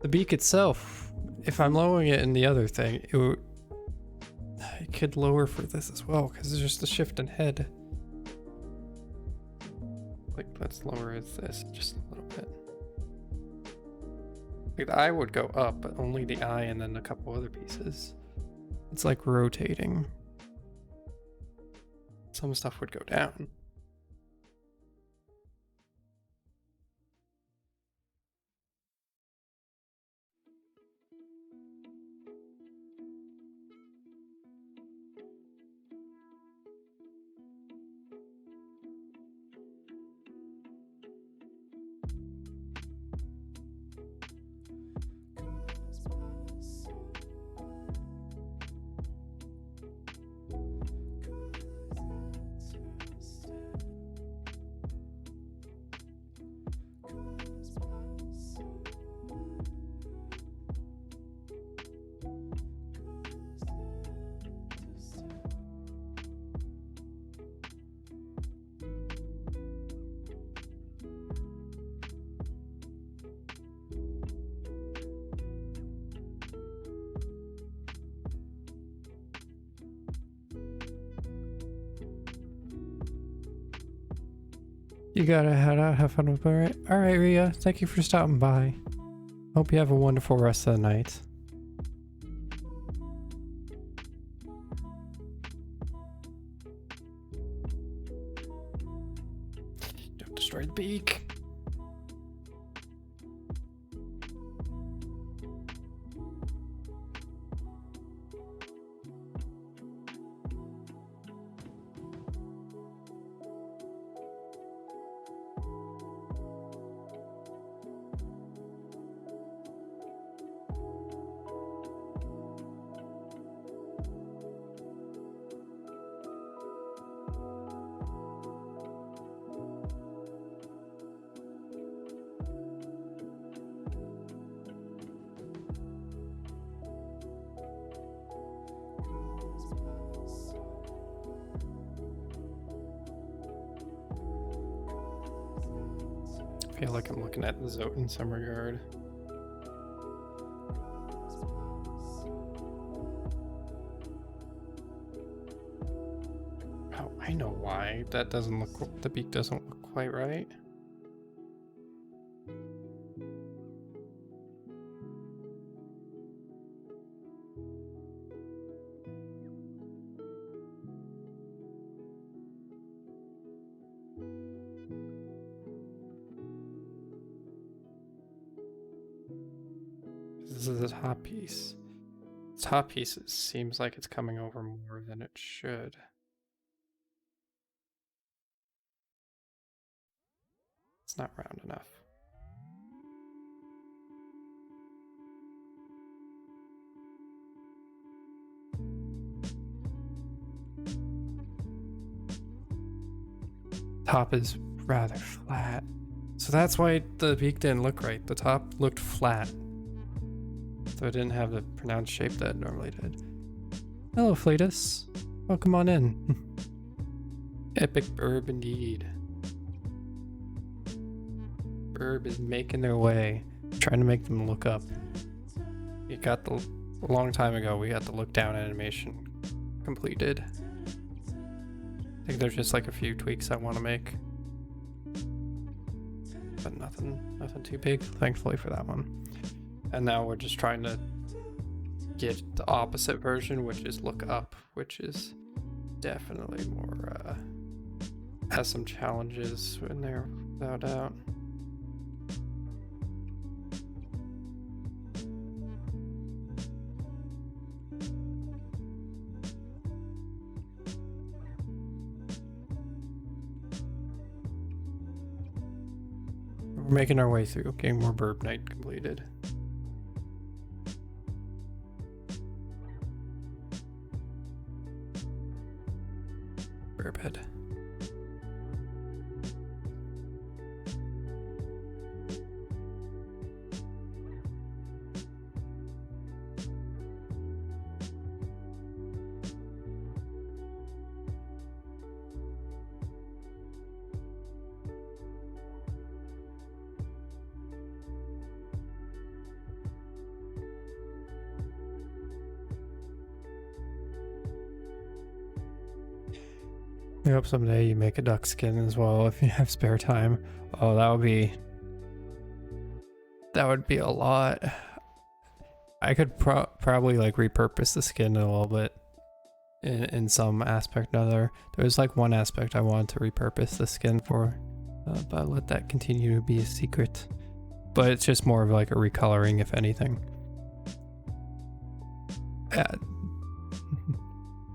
The beak itself, if I'm lowering it in the other thing, it could lower for this as well, because it's just a shift in head. Like, let's lower this just a little bit. Like, the eye would go up, but only the eye and then a couple other pieces. It's like rotating. Some stuff would go down. You gotta head out, have fun with it. Alright, Rhea, thank you for stopping by. Hope you have a wonderful rest of the night. Don't destroy the beak. I feel like I'm looking at the Zote in some regard. Oh, I know why. That doesn't look, the beak doesn't look quite right. This is the top piece. The top piece seems like it's coming over more than it should. It's not round enough. Top is rather flat. So that's why the beak didn't look right. The top looked flat. So it didn't have the pronounced shape that it normally did. Hello, Flatus. Welcome on in. Epic Birb indeed. Birb is making their way. Trying to make them look up. You got a long time ago, we got the look down animation completed. I think there's just like a few tweaks I want to make. But nothing too big, thankfully, for that one. And now we're just trying to get the opposite version, which is look up, which is definitely more, has some challenges in there, without doubt. We're making our way through, getting more Birb Knight completed. Burbhead. I hope someday you make a duck skin as well if you have spare time. Oh, that would be a lot. I could probably like repurpose the skin a little bit in some aspect or other. There's like one aspect I wanted to repurpose the skin for, but I'll let that continue to be a secret. But it's just more of like a recoloring, if anything.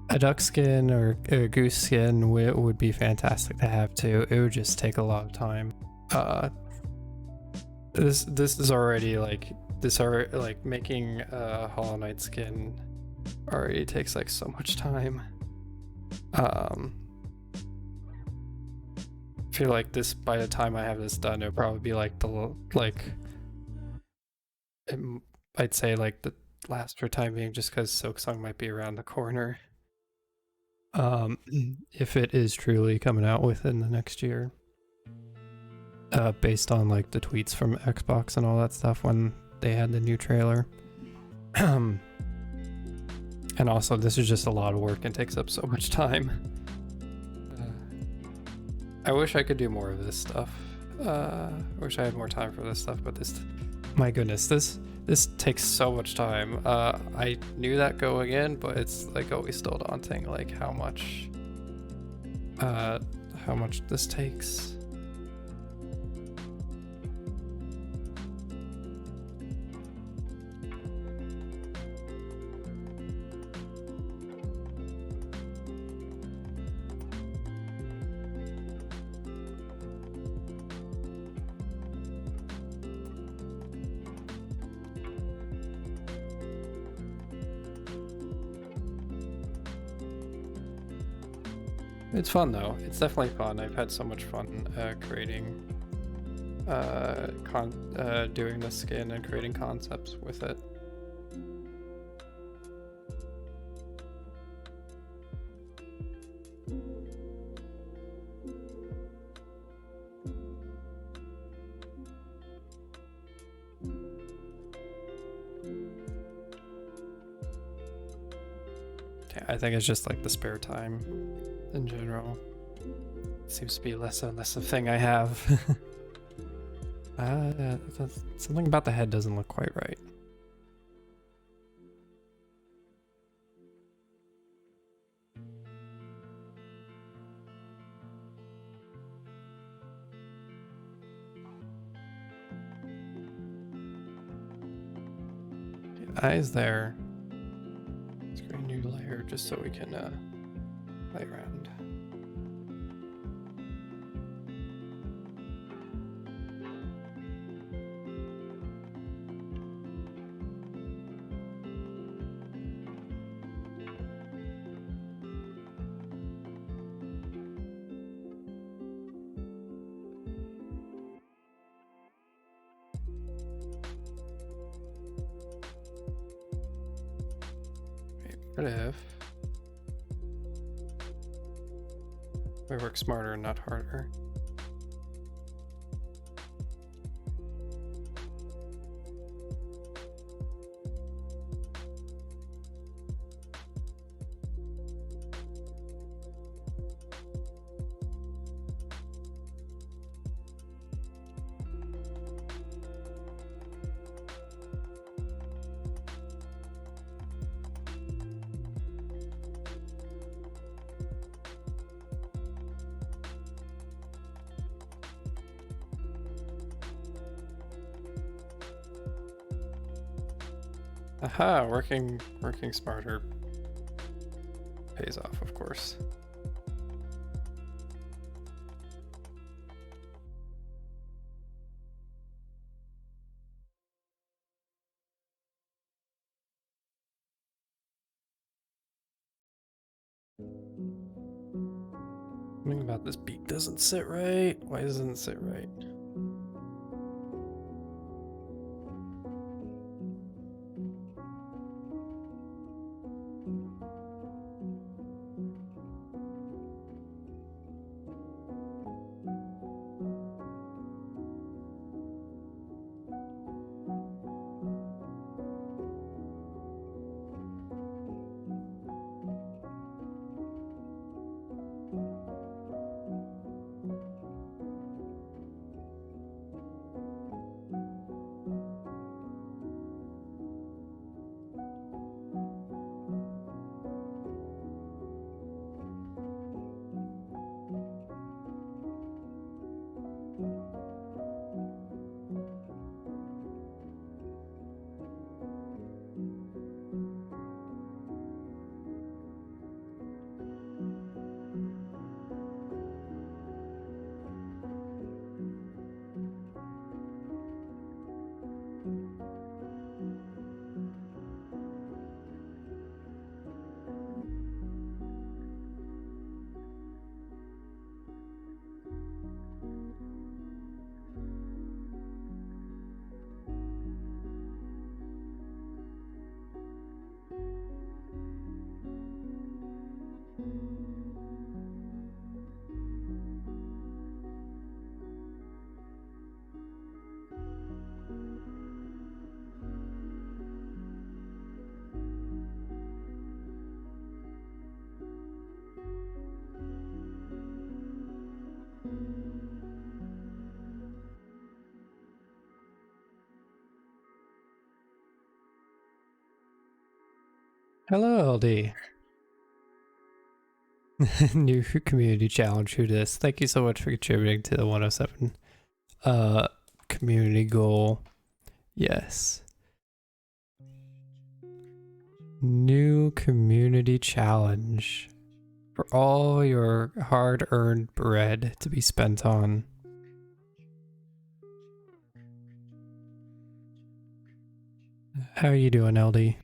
A duck skin or a goose skin would be fantastic to have too. It would just take a lot of time. This is already like making a Hollow Knight skin already takes like so much time. I feel like this, by the time I have this done, it'll probably be like I'd say like the last for time being, just because Silksong might be around the corner. If it is truly coming out within the next year. Based on like the tweets from Xbox and all that stuff when they had the new trailer. And also this is just a lot of work and takes up so much time. I wish I could do more of this stuff. I wish I had more time for this stuff, but my goodness, this takes so much time. I knew that going in, but it's like always still daunting, like how much this takes. It's fun though. It's definitely fun. I've had so much fun creating, doing the skin and creating concepts with it. Yeah, I think it's just like the spare time in general. It seems to be less and less a thing I have. Something about the head doesn't look quite right. The eyes there. Let's create a new layer just so we can play around. What if we work smarter and not harder? Aha, working smarter pays off, of course. Something about this beak doesn't sit right. Why doesn't it sit right? Hello, LD. New community challenge. Who dis? Thank you so much for contributing to the 107 community goal. Yes. New community challenge for all your hard-earned bread to be spent on. How are you doing, LD?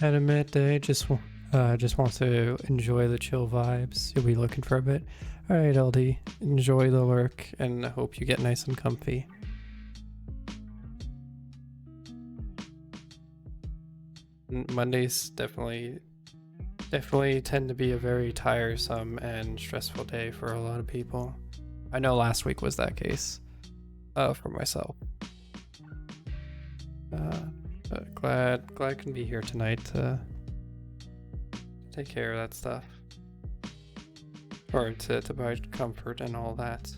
At a midday, just want to enjoy the chill vibes. You'll be looking for a bit. All right, LD, enjoy the lurk, and I hope you get nice and comfy. Mondays definitely tend to be a very tiresome and stressful day for a lot of people. I know last week was that case, for myself. But glad I can be here tonight to take care of that stuff. Or to provide comfort and all that.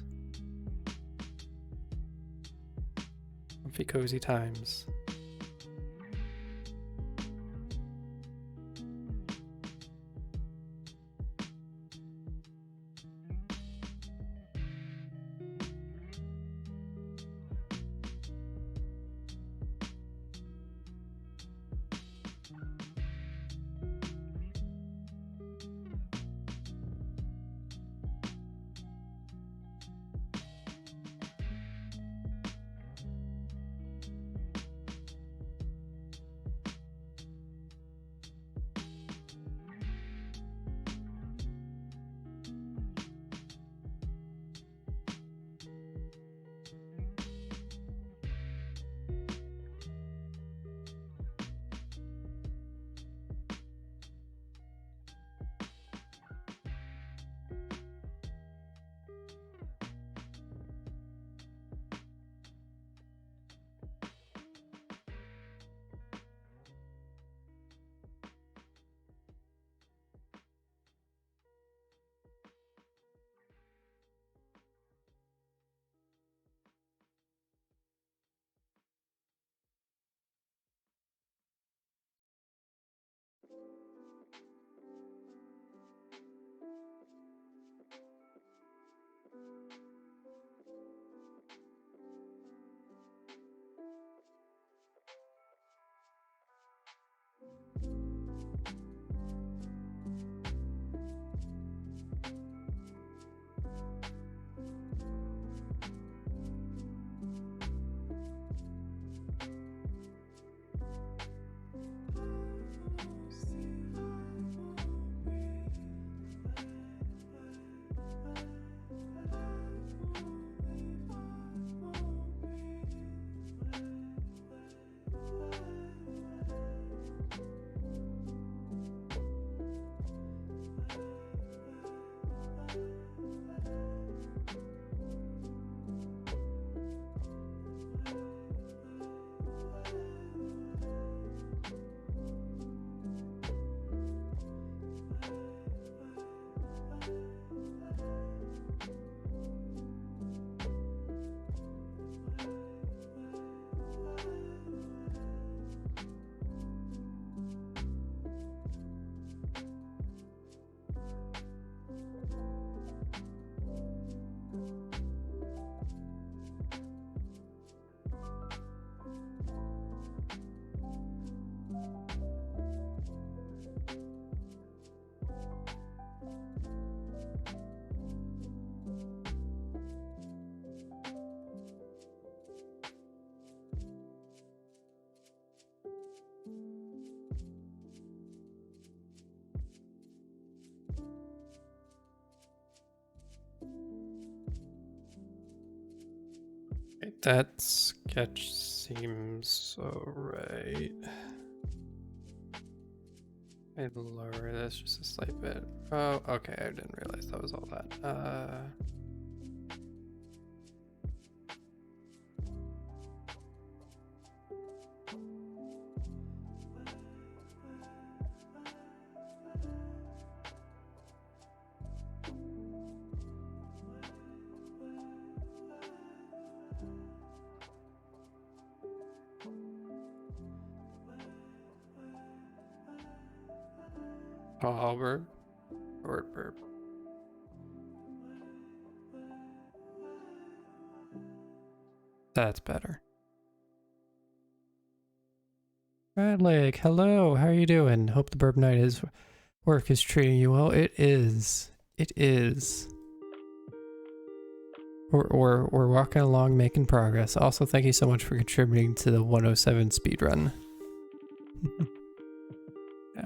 Comfy cozy times. Okay, that sketch seems alright. I'd lower this just a slight bit. Oh, okay, I didn't realize that was all that. Oh, Birb. Or Birb. That's better. Radley, hello, how are you doing? Hope the Birb Knight work is treating you well. It is. It is. We're walking along, making progress. Also, thank you so much for contributing to the 107 speedrun. Yeah.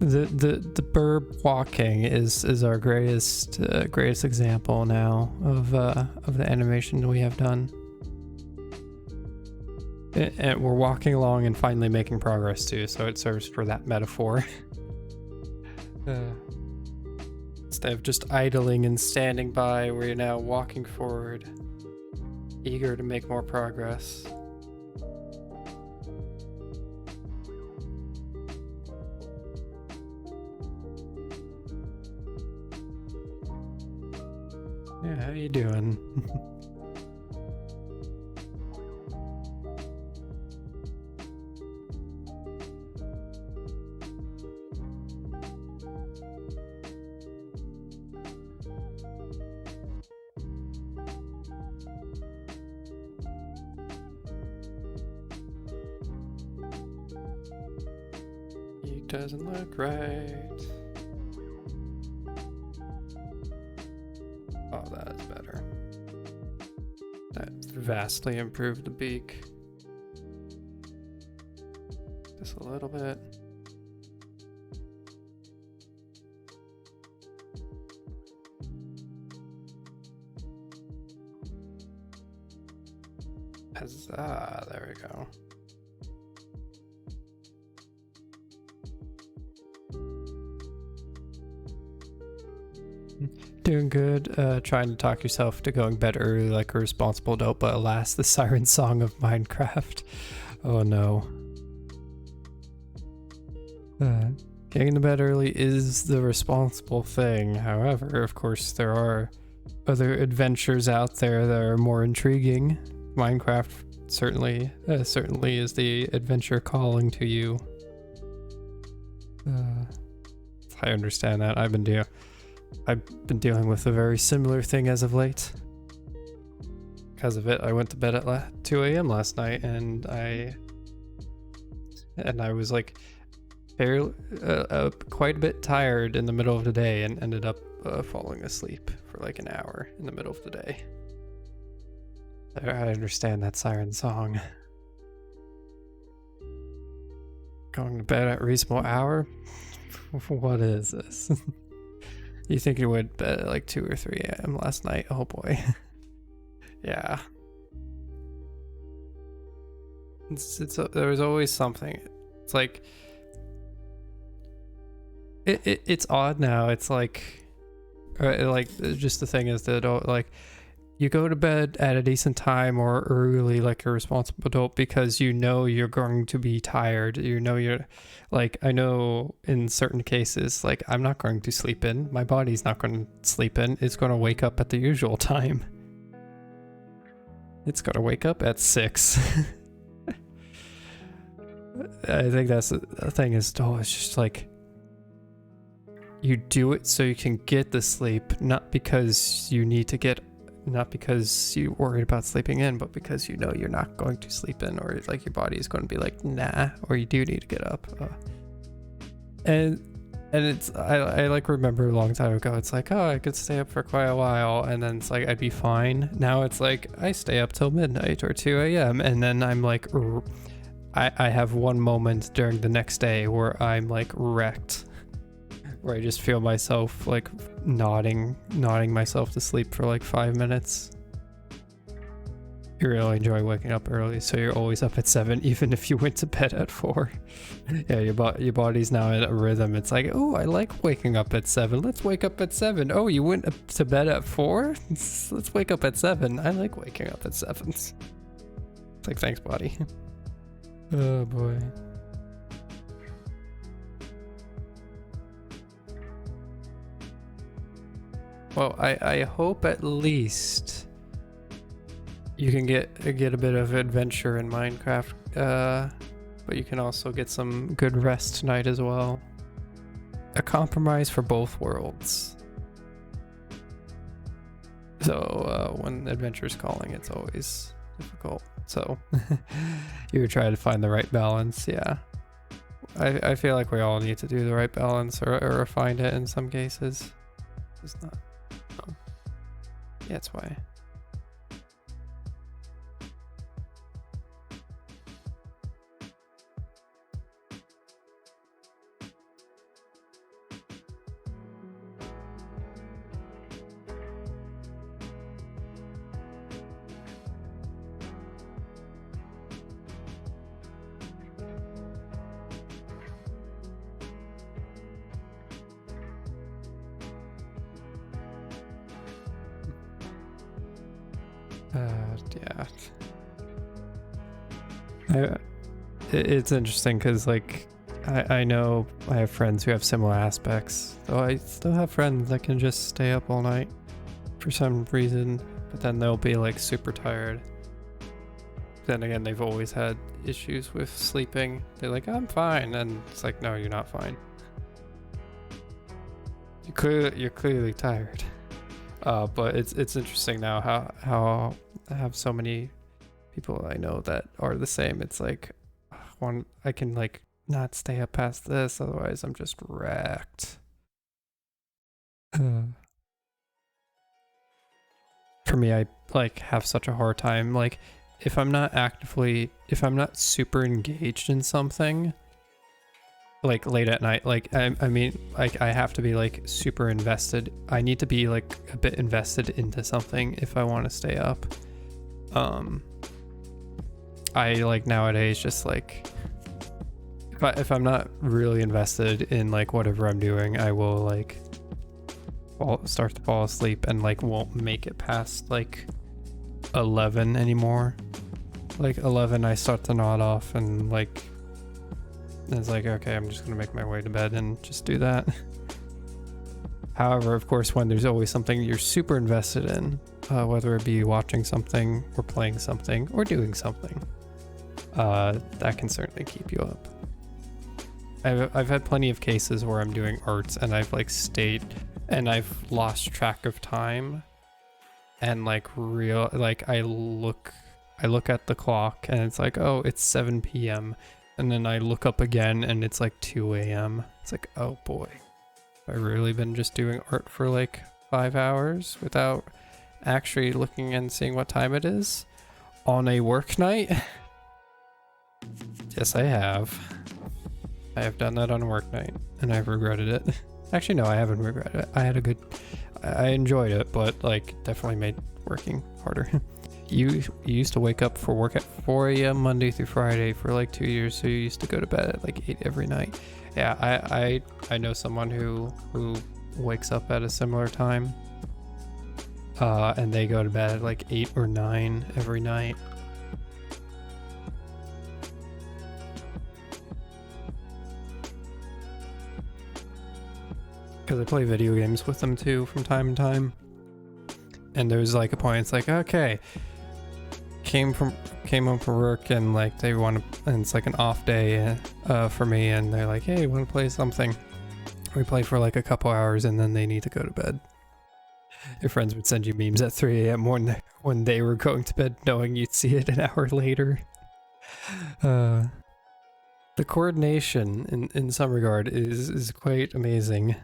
The Birb walking is our greatest example now of the animation we have done. And we're walking along and finally making progress too, so it serves for that metaphor. Instead of just idling and standing by, we're now walking forward, eager to make more progress. Yeah, how you doing? He doesn't look right. Oh, that is better. That vastly improved the beak. Just a little bit. Huzzah, there we go. Doing good. Trying to talk yourself to going bed early like a responsible adult, but alas, the siren song of Minecraft. Oh no. Getting to bed early is the responsible thing. However, of course, there are other adventures out there that are more intriguing. Minecraft certainly is the adventure calling to you. I understand that. I've been dealing with a very similar thing as of late. Because of it, I went to bed at 2 a.m. last night, and I was like fairly, quite a bit tired in the middle of the day, and ended up falling asleep for like an hour in the middle of the day. I understand that siren song. Going to bed at a reasonable hour? What is this? You think you went to bed at like 2 or 3 a.m. last night? Oh boy. Yeah. There's always something. It's like it's odd now. It's like just the thing is that like you go to bed at a decent time or early like a responsible adult because you know you're going to be tired. You know you're like, I know in certain cases, like I'm not going to sleep in. My body's not going to sleep in. It's going to wake up at the usual time. It's going to wake up at 6. I think that's the thing is, it's just like you do it so you can get the sleep, not because you need to get, not because you're worried about sleeping in, but because you know you're not going to sleep in, or like your body is going to be like, nah, or you do need to get up. And it's, I like remember a long time ago, it's like, oh, I could stay up for quite a while, and then it's like, I'd be fine. Now it's like, I stay up till midnight or 2 a.m. and then I'm like, I have one moment during the next day where I'm like wrecked, where I just feel myself like nodding myself to sleep for like 5 minutes. You really enjoy waking up early, so you're always up at 7, even if you went to bed at 4. Yeah, your body's now in a rhythm. It's like, oh, I like waking up at 7. Let's wake up at 7. Oh, you went up to bed at 4? Let's wake up at 7. I like waking up at 7. It's like, thanks, body. Oh, boy. Well, I hope at least you can get a bit of adventure in Minecraft, but you can also get some good rest tonight as well. A compromise for both worlds. So when adventure's calling, it's always difficult. So you try to find the right balance. Yeah, I feel like we all need to do the right balance or find it in some cases. It's not. Oh. Yeah, that's why. Yeah. It's interesting because, like, I know I have friends who have similar aspects. Though I still have friends that can just stay up all night for some reason, but then they'll be like super tired. Then again, they've always had issues with sleeping. They're like, I'm fine, and it's like, no, you're not fine. You're clearly tired. But it's interesting now how I have so many people I know that are the same. It's like, I can like not stay up past this, otherwise I'm just wrecked. For me, I like have such a hard time, like if I'm not super engaged in something, like late at night, like I mean, like I have to be like super invested. I need to be like a bit invested into something if I want to stay up. I like nowadays just like if I'm not really invested in like whatever I'm doing, I will like start to fall asleep and like won't make it past like 11 anymore. Like 11 I start to nod off and like it's like, okay, I'm just gonna make my way to bed and just do that. However, of course, when there's always something you're super invested in, whether it be watching something or playing something or doing something, that can certainly keep you up. I've had plenty of cases where I'm doing arts and I've like stayed and I've lost track of time, and like I look at the clock and it's like, oh, it's 7 p.m. and then I look up again and it's like 2 a.m. It's like, oh boy, I've really been just doing art for like 5 hours without actually looking and seeing what time it is on a work night. Yes, I have. I have done that on a work night and I've regretted it. Actually, no, I haven't regretted it. I enjoyed it, but like definitely made working harder. You used to wake up for work at 4 a.m. Monday through Friday for like 2 years, so you used to go to bed at like 8 every night. Yeah, I know someone who wakes up at a similar time, and they go to bed at like 8 or 9 every night. Because I play video games with them too from time to time. And there's like a point, it's like, okay, came home from work and like they want to, and it's like an off day for me, and they're like, hey, want to play something? We play for like a couple hours and then they need to go to bed. Your friends would send you memes at 3 a.m. when they were going to bed, knowing you'd see it an hour later. The coordination in some regard is quite amazing.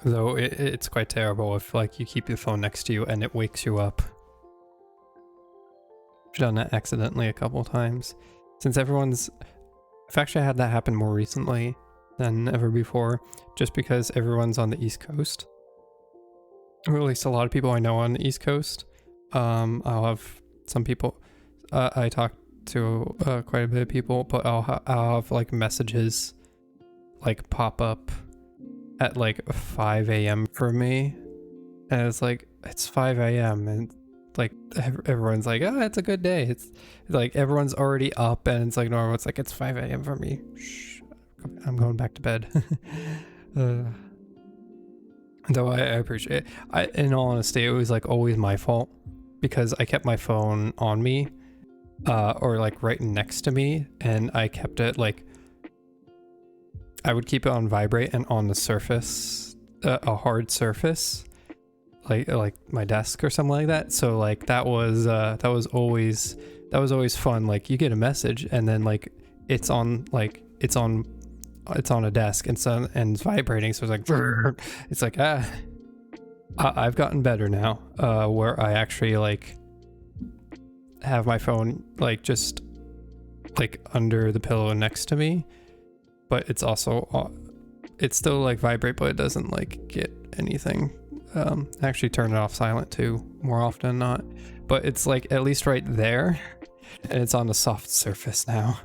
Though it's quite terrible if like you keep your phone next to you and it wakes you up. I've done that accidentally a couple times. Since I've actually had that happen more recently than ever before, just because everyone's on the East Coast. or at least a lot of people I know on the East Coast. I'll have some people, I talk to quite a bit of people, but I'll have like messages like pop up at like 5 a.m. for me, and it's like it's 5 a.m. and like everyone's like, oh, it's a good day. It's like everyone's already up and it's like normal. It's like it's 5 a.m. for me. Shh, I'm going back to bed. Though I appreciate it. In all honesty, it was like always my fault because I kept my phone on me, or like right next to me, and I kept it like I would keep it on vibrate and on the surface, a hard surface, like my desk or something like that. So like that was always fun. Like you get a message and then like it's on a desk and it's vibrating, so it's like it's like I've gotten better now, where I actually like have my phone like just like under the pillow next to me, but it's also it's still like vibrate, but it doesn't like get anything. Actually turn it off silent too more often than not, but it's like at least right there, and it's on a soft surface now.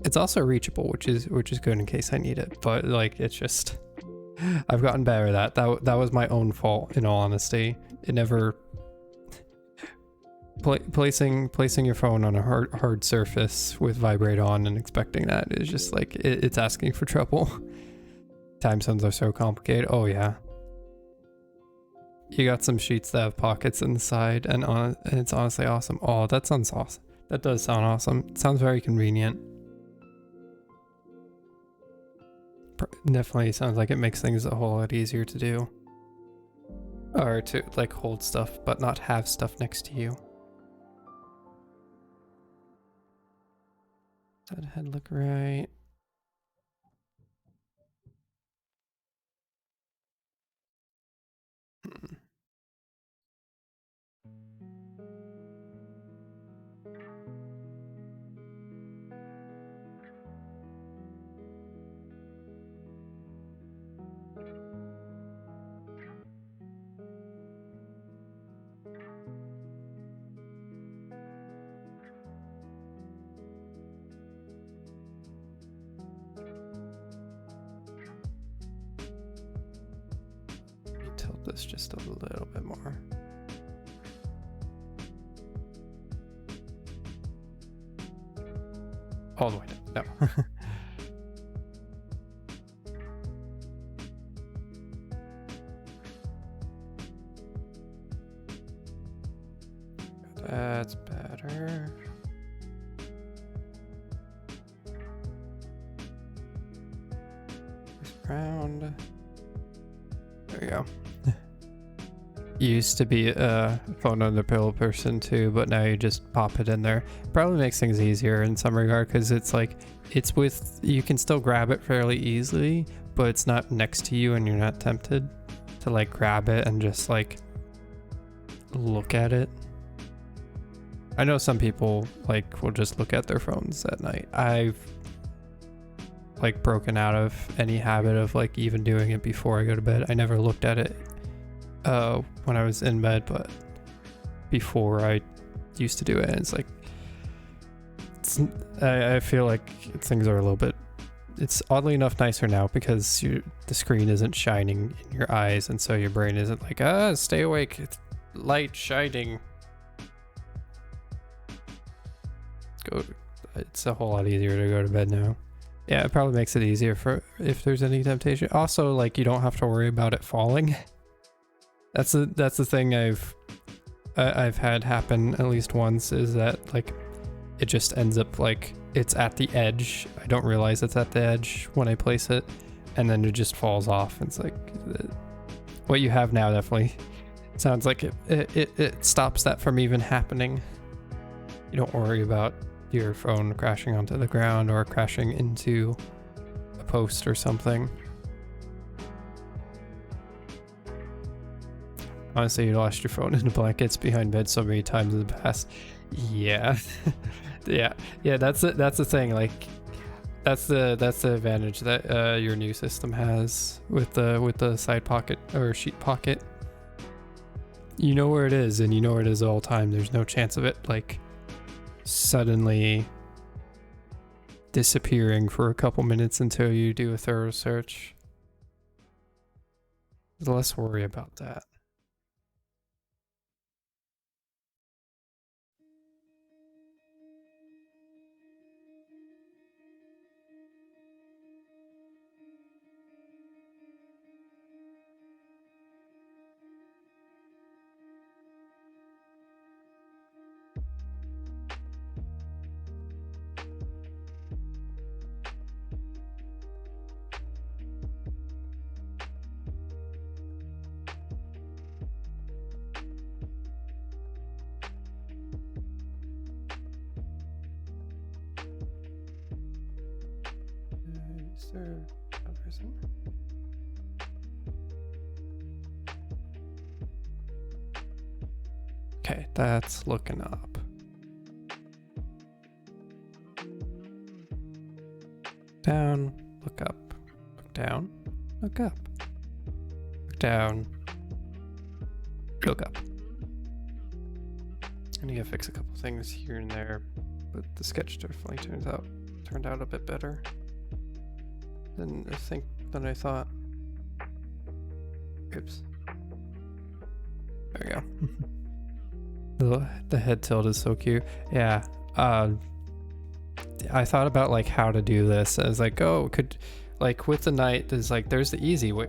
It's also reachable, which is good in case I need it, but like it's just I've gotten better at that. That was my own fault, in all honesty. It never placing your phone on a hard surface with vibrate on and expecting that is just like it's asking for trouble. Time zones are so complicated. Oh yeah. You got some sheets that have pockets inside, and it's honestly awesome. Oh, that sounds awesome. That does sound awesome. It sounds very convenient. Definitely sounds like it makes things a whole lot easier to do. Or to like hold stuff, but not have stuff next to you. Does that head look right? Tilt this just a little bit more. All the way down. No. That's better. Round. There we go. Used to be a phone on the pillow person too, but now you just pop it in there. Probably makes things easier in some regard, because it's like you can still grab it fairly easily, but it's not next to you and you're not tempted to like grab it and just like look at it. I know some people like will just look at their phones at night. I've like broken out of any habit of like even doing it before I go to bed. I never looked at it when I was in bed, but before I used to do it, and it's like I feel like things are a little bit, it's oddly enough nicer now because the screen isn't shining in your eyes, and so your brain isn't like, stay awake, it's light shining. It's a whole lot easier to go to bed now. Yeah, it probably makes it easier for if there's any temptation. Also, like, you don't have to worry about it falling. That's the thing I've had happen at least once, is that like it just ends up like it's at the edge. I don't realize it's at the edge when I place it, and then it just falls off. It's like what you have now definitely sounds like it stops that from even happening. You don't worry about your phone crashing onto the ground or crashing into a post or something. Honestly, you lost your phone in the blankets behind bed so many times in the past. Yeah. yeah. That's the thing. Like, that's the advantage that your new system has with the side pocket or sheet pocket. you know where it is, and you know where it is all the time. There's no chance of it like suddenly disappearing for a couple minutes until you do a thorough search. There's less worry about that. Is there a person? Okay, that's looking up. Down, look up. Look down, look up. Look down, look up. I need to fix a couple things here and there, but the sketch definitely turned out a bit better than I thought. Oops. There we go. The head tilt is so cute. Yeah. I thought about like how to do this. I was like, oh, could like with the knight, there's the easy way.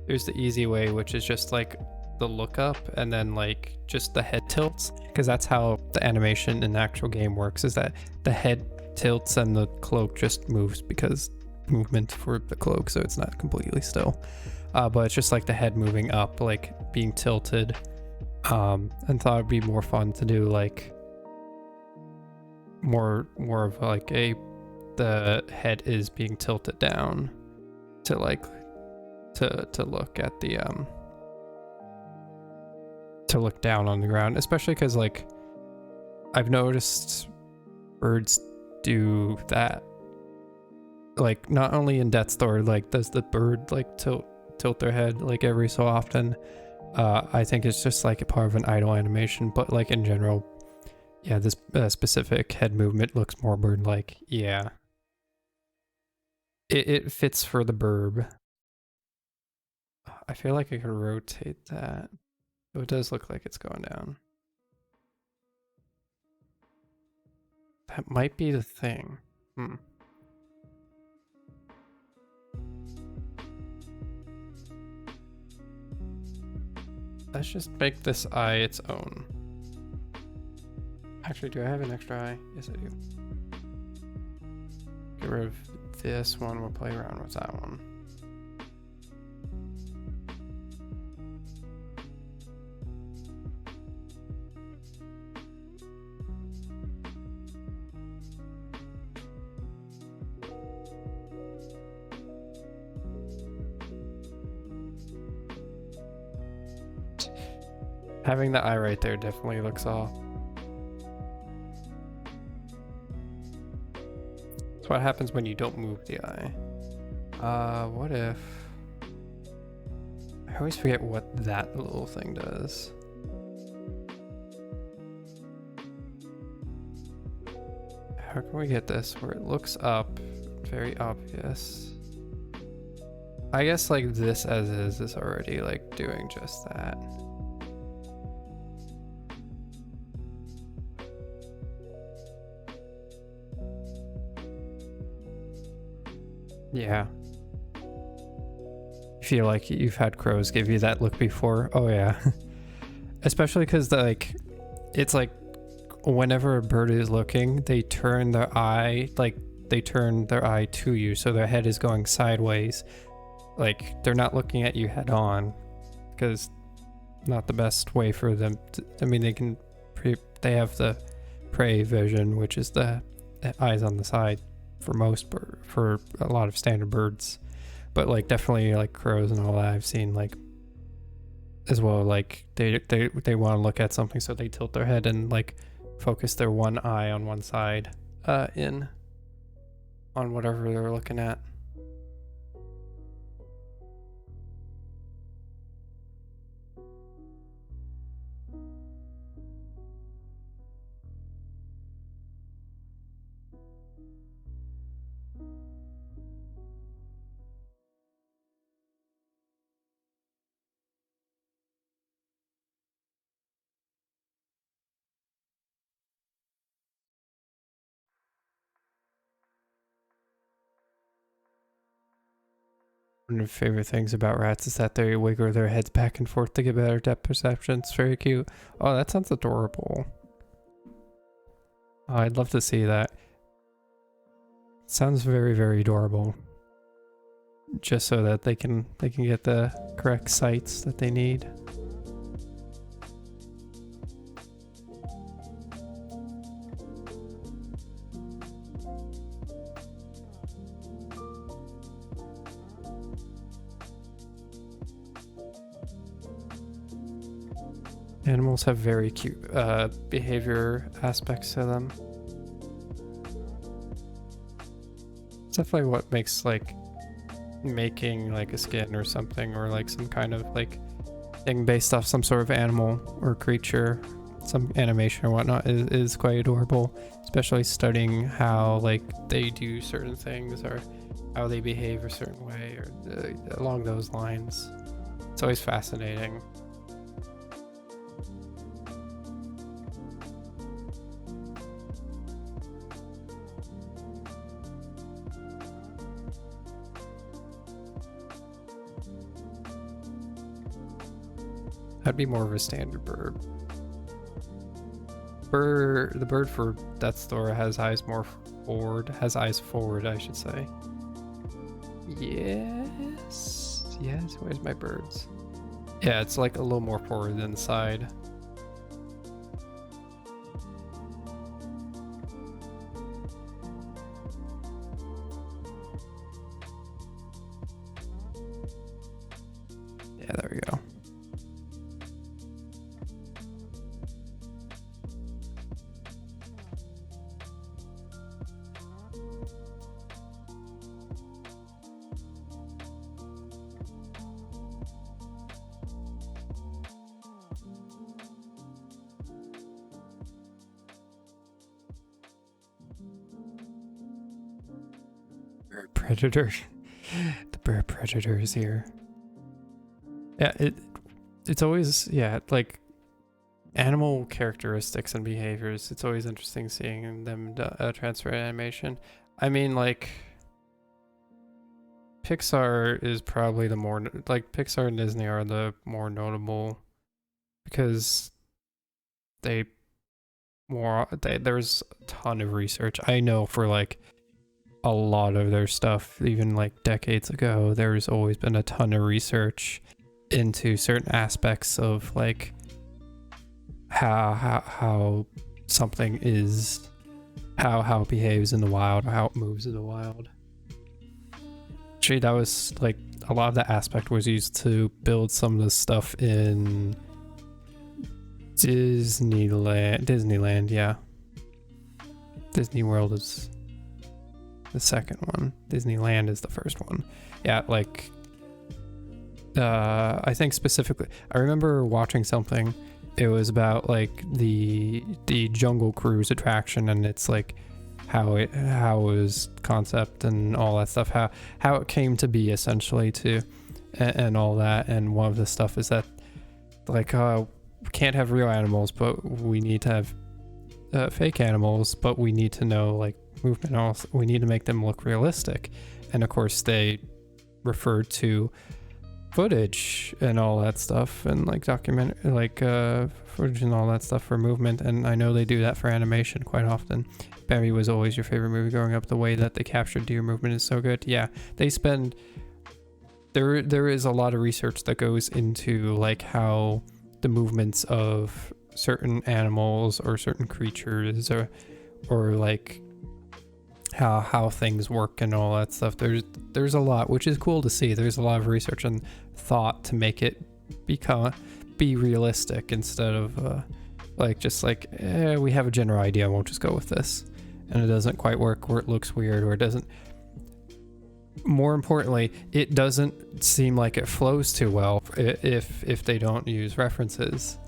There's the easy way, which is just like the look up and then like just the head tilts, because that's how the animation in the actual game works, is that the head tilts and the cloak just moves because movement for the cloak, so it's not completely still. But it's just like the head moving up, like being tilted. And thought it'd be more fun to do like more of like the head is being tilted down to like to look at the to look down on the ground, especially because like I've noticed birds do that, like not only in Death's Door, like does the bird like tilt their head like every so often. I think it's just like a part of an idle animation, but like in general, yeah, this specific head movement looks more bird-like. Yeah, it fits for the burb. I feel like I could rotate that. Oh, it does look like it's going down. That might be the thing. Let's just make this eye its own. Actually, do I have an extra eye? Yes, I do. Get rid of this one. We'll play around with that one. Having the eye right there definitely looks off. That's what happens when you don't move the eye. What if... I always forget what that little thing does. How can we get this where it looks up? Very obvious. I guess like this as is already like doing just that. Yeah. You feel like you've had crows give you that look before. Oh yeah. Especially because like it's like whenever a bird is looking, they turn their eye to you, so their head is going sideways. Like they're not looking at you head on, because not the best way for them to, I mean they have the prey vision, which is the eyes on the side for a lot of standard birds, but like definitely like crows and all that I've seen like as well, like they want to look at something, so they tilt their head and like focus their one eye on one side in on whatever they're looking at. One of my favorite things about rats is that they wiggle their heads back and forth to get better depth perception. It's very cute. Oh, that sounds adorable. Oh, I'd love to see that. Sounds very, very adorable. Just so that they can get the correct sights that they need. Animals have very cute behavior aspects to them. It's definitely what makes like making like a skin or something, or like some kind of like thing based off some sort of animal or creature, some animation or whatnot, is quite adorable, especially studying how like they do certain things or how they behave a certain way or along those lines. It's always fascinating. That'd be more of a standard bird. The bird for Death's Store has eyes forward, I should say. Yes. Yes, where's my birds? Yeah, it's like a little more forward than side. Yeah, there we go. Predator. The bird predator is here. Yeah, it's always, yeah, like animal characteristics and behaviors. It's always interesting seeing them transfer animation. I mean, like Pixar is probably the more, like Pixar and Disney are the more notable because there's a ton of research. I know for like a lot of their stuff, even like decades ago, there's always been a ton of research into certain aspects of like how something is, how it behaves in the wild, or how it moves in the wild. Actually, that was like a lot of that aspect was used to build some of the stuff in Disneyland, yeah. Disney World is the second one. Disneyland is the first one. Yeah, like I think specifically, I remember watching something. It was about like the Jungle Cruise attraction, and it's like how it was concept and all that stuff, how it came to be essentially too, and all that. And one of the stuff is that like we can't have real animals, but we need to have fake animals, but we need to know like movement also. We need to make them look realistic. And of course they referred to footage and all that stuff, and like footage and all that stuff for movement. And I know they do that for animation quite often. Barry was always your favorite movie growing up. The way that they captured deer movement is so good. Yeah, they spend, there is a lot of research that goes into like how the movements of certain animals or certain creatures or like how things work and all that stuff. There's a lot, which is cool to see. There's a lot of research and thought to make it be realistic instead of like just like we have a general idea, we'll just go with this, and it doesn't quite work, or it looks weird, or it doesn't, more importantly, it doesn't seem like it flows too well if they don't use references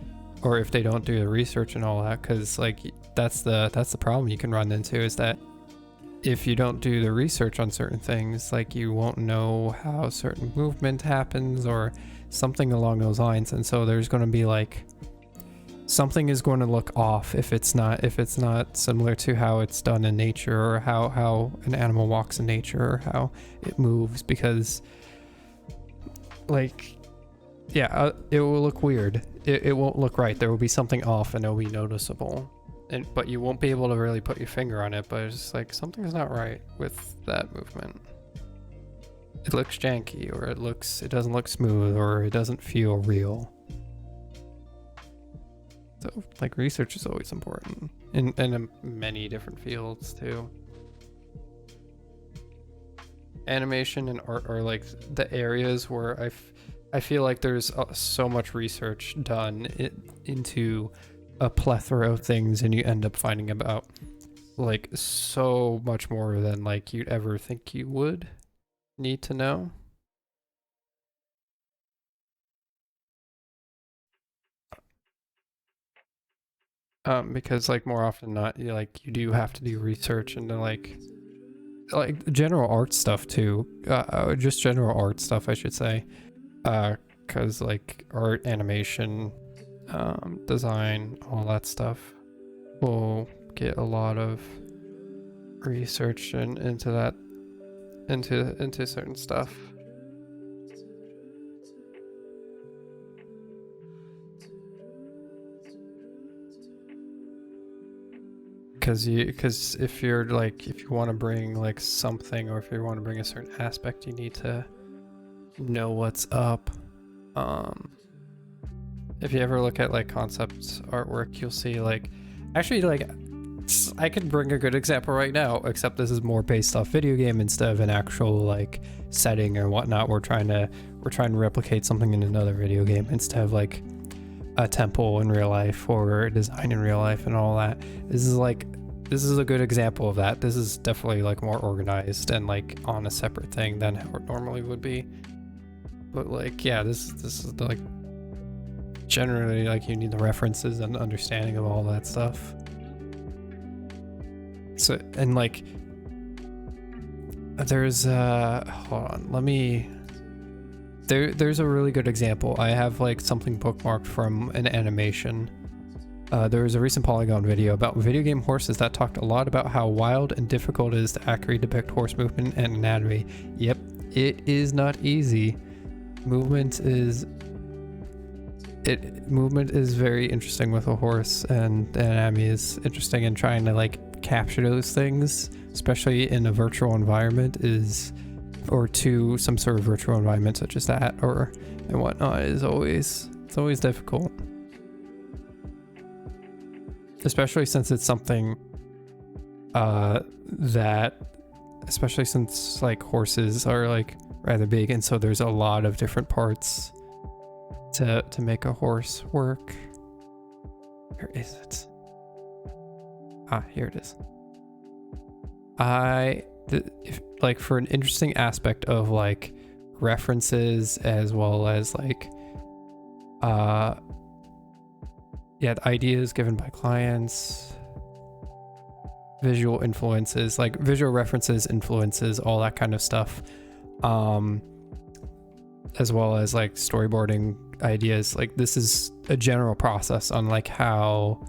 or if they don't do the research and all that. Because like that's the problem you can run into, is that if you don't do the research on certain things, like you won't know how certain movement happens or something along those lines. And so there's going to be like something is going to look off if it's not similar to how it's done in nature, or how an animal walks in nature, or how it moves, because like, yeah, it will look weird. It won't look right. There will be something off and it'll be noticeable. But you won't be able to really put your finger on it, but it's just like something's not right with that movement. It looks janky, or it doesn't look smooth, or it doesn't feel real. So like research is always important in many different fields too. Animation and art are like the areas where I feel like there's so much research done into a plethora of things, and you end up finding about like so much more than like you'd ever think you would need to know. Because like more often than not, you do have to do research into like general art stuff too. Just general art stuff, I should say. Because like art, animation, design, all that stuff will get a lot of research into that, into certain stuff. Because if you want to bring like something, or if you want to bring a certain aspect, you need to know what's up. If you ever look at like concept artwork, you'll see like, actually, like, I could bring a good example right now, except this is more based off video game instead of an actual like setting or whatnot. We're trying to replicate something in another video game instead of like a temple in real life or a design in real life and all that. This is a good example of that. This is definitely like more organized and like on a separate thing than how it normally would be. But like, yeah, this is like generally like you need the references and understanding of all that stuff. So, and like there's hold on, there's a really good example. I have like something bookmarked from an animation. There was a recent Polygon video about video game horses that talked a lot about how wild and difficult it is to accurately depict horse movement and anatomy. Yep, it is not easy. Movement is very interesting with a horse, and anatomy is interesting, and trying to like capture those things, especially in a virtual environment, or to some sort of virtual environment such as that and whatnot, it's always difficult. Especially since it's something especially since like horses are like rather big, and so there's a lot of different parts to make a horse work. Where is it? Here it is. Like for an interesting aspect of like references, as well as like the ideas given by clients, visual influences, like visual references, influences, all that kind of stuff, as well as like storyboarding ideas. Like this is a general process on like how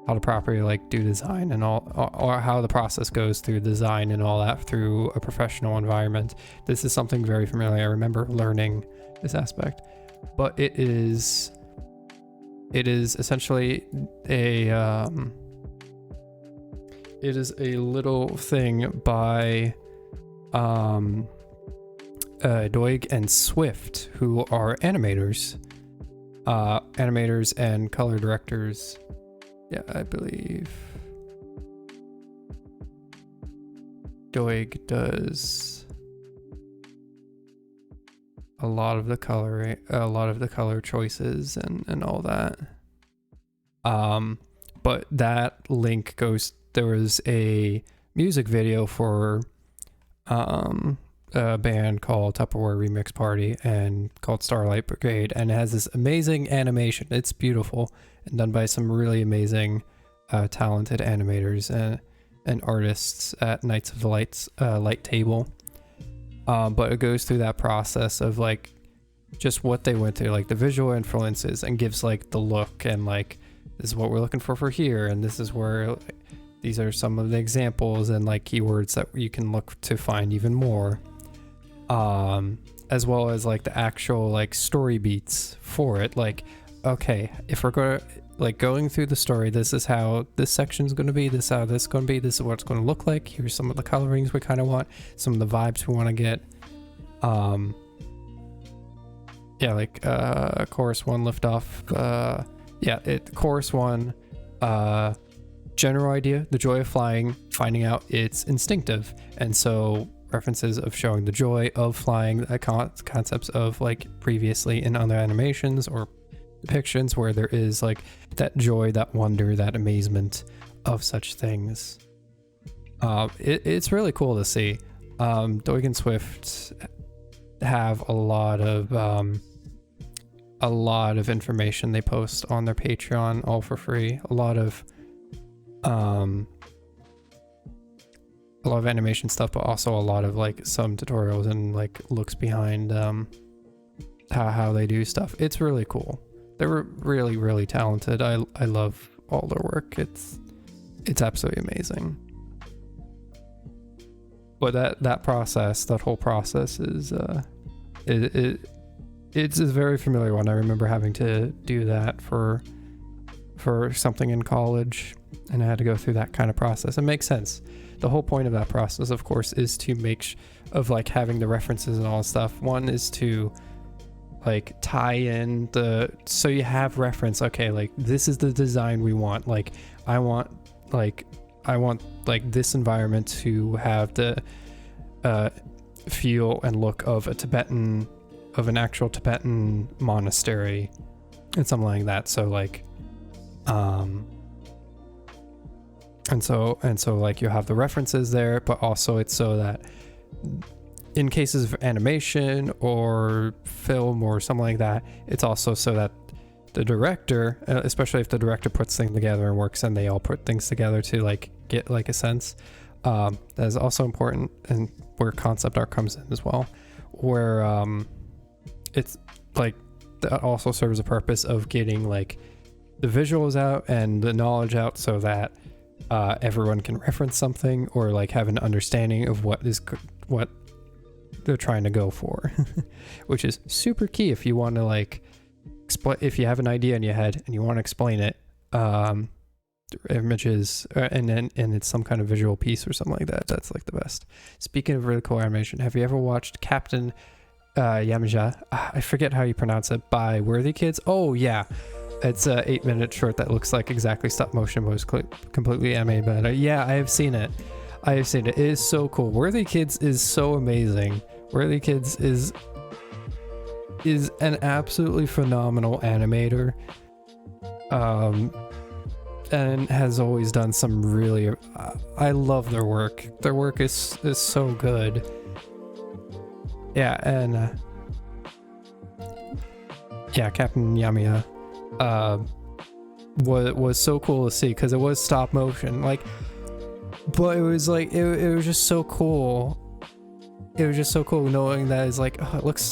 to properly like do design and all, or how the process goes through design and all that through a professional environment. This is something very familiar. I remember learning this aspect, but it is essentially a little thing by Doig and Swift, who are animators and color directors. Yeah, I believe Doig does a lot of the color choices and all that. But that link goes, there was a music video for a band called Tupperware Remix Party and called Starlight Brigade, and it has this amazing animation. It's beautiful and done by some really amazing talented animators and artists at Knights of the Light Table. But it goes through that process of like just what they went through, like the visual influences, and gives like the look, and like this is what we're looking for here, and this is where these are some of the examples and like keywords that you can look to find even more, as well as like the actual like story beats for it. Like, okay, if we're going to like going through the story, this is how this section's going to be, this is how this is going to be, this is what it's going to look like, here's some of the colorings we kind of want, some of the vibes we want to get. Yeah, like chorus 1 lift off, chorus 1, general idea, the joy of flying, finding out it's instinctive, and so references of showing the joy of flying, concepts of like previously in other animations or depictions where there is like that joy, that wonder, that amazement of such things. It's really cool to see. Doig and Swift have a lot of information they post on their Patreon, all for free. A lot of animation stuff, but also a lot of like some tutorials and like looks behind how they do stuff. It's really cool. They're really, really talented. I love all their work. It's absolutely amazing. But that whole process is it's a very familiar one. I remember having to do that for something in college, and I had to go through that kind of process. It makes sense. The whole point of that process, of course, is to make of like having the references and all that stuff. One is to like tie in so you have reference. Okay, like this is the design we want. Like I want like this environment to have the feel and look of an actual Tibetan monastery and something like that. So like and so like you have the references there, but also it's so that in cases of animation or film or something like that, it's also so that the director, especially if the director puts things together and works and they all put things together to like get like a sense, that is also important, and where concept art comes in as well, where it's like that also serves a purpose of getting like the visuals out and the knowledge out so that everyone can reference something or like have an understanding of what they're trying to go for, which is super key if you want to like if you have an idea in your head and you want to explain it, images and it's some kind of visual piece or something like that. That's like the best. Speaking of really cool animation, have you ever watched Captain Yamija? I forget how you pronounce it. By Worthy Kids? Oh yeah, it's a 8-minute short that looks like exactly stop motion, but was completely animated. But yeah, I have seen it. It is so cool. Worthy Kids is so amazing. Worthy Kids is an absolutely phenomenal animator, and has always done some really I love their work. Their work is so good. Yeah, and yeah, Captain Yamiya was so cool to see because it was stop motion, like, but it was like it was just so cool. It was just so cool knowing that it's like, oh, it looks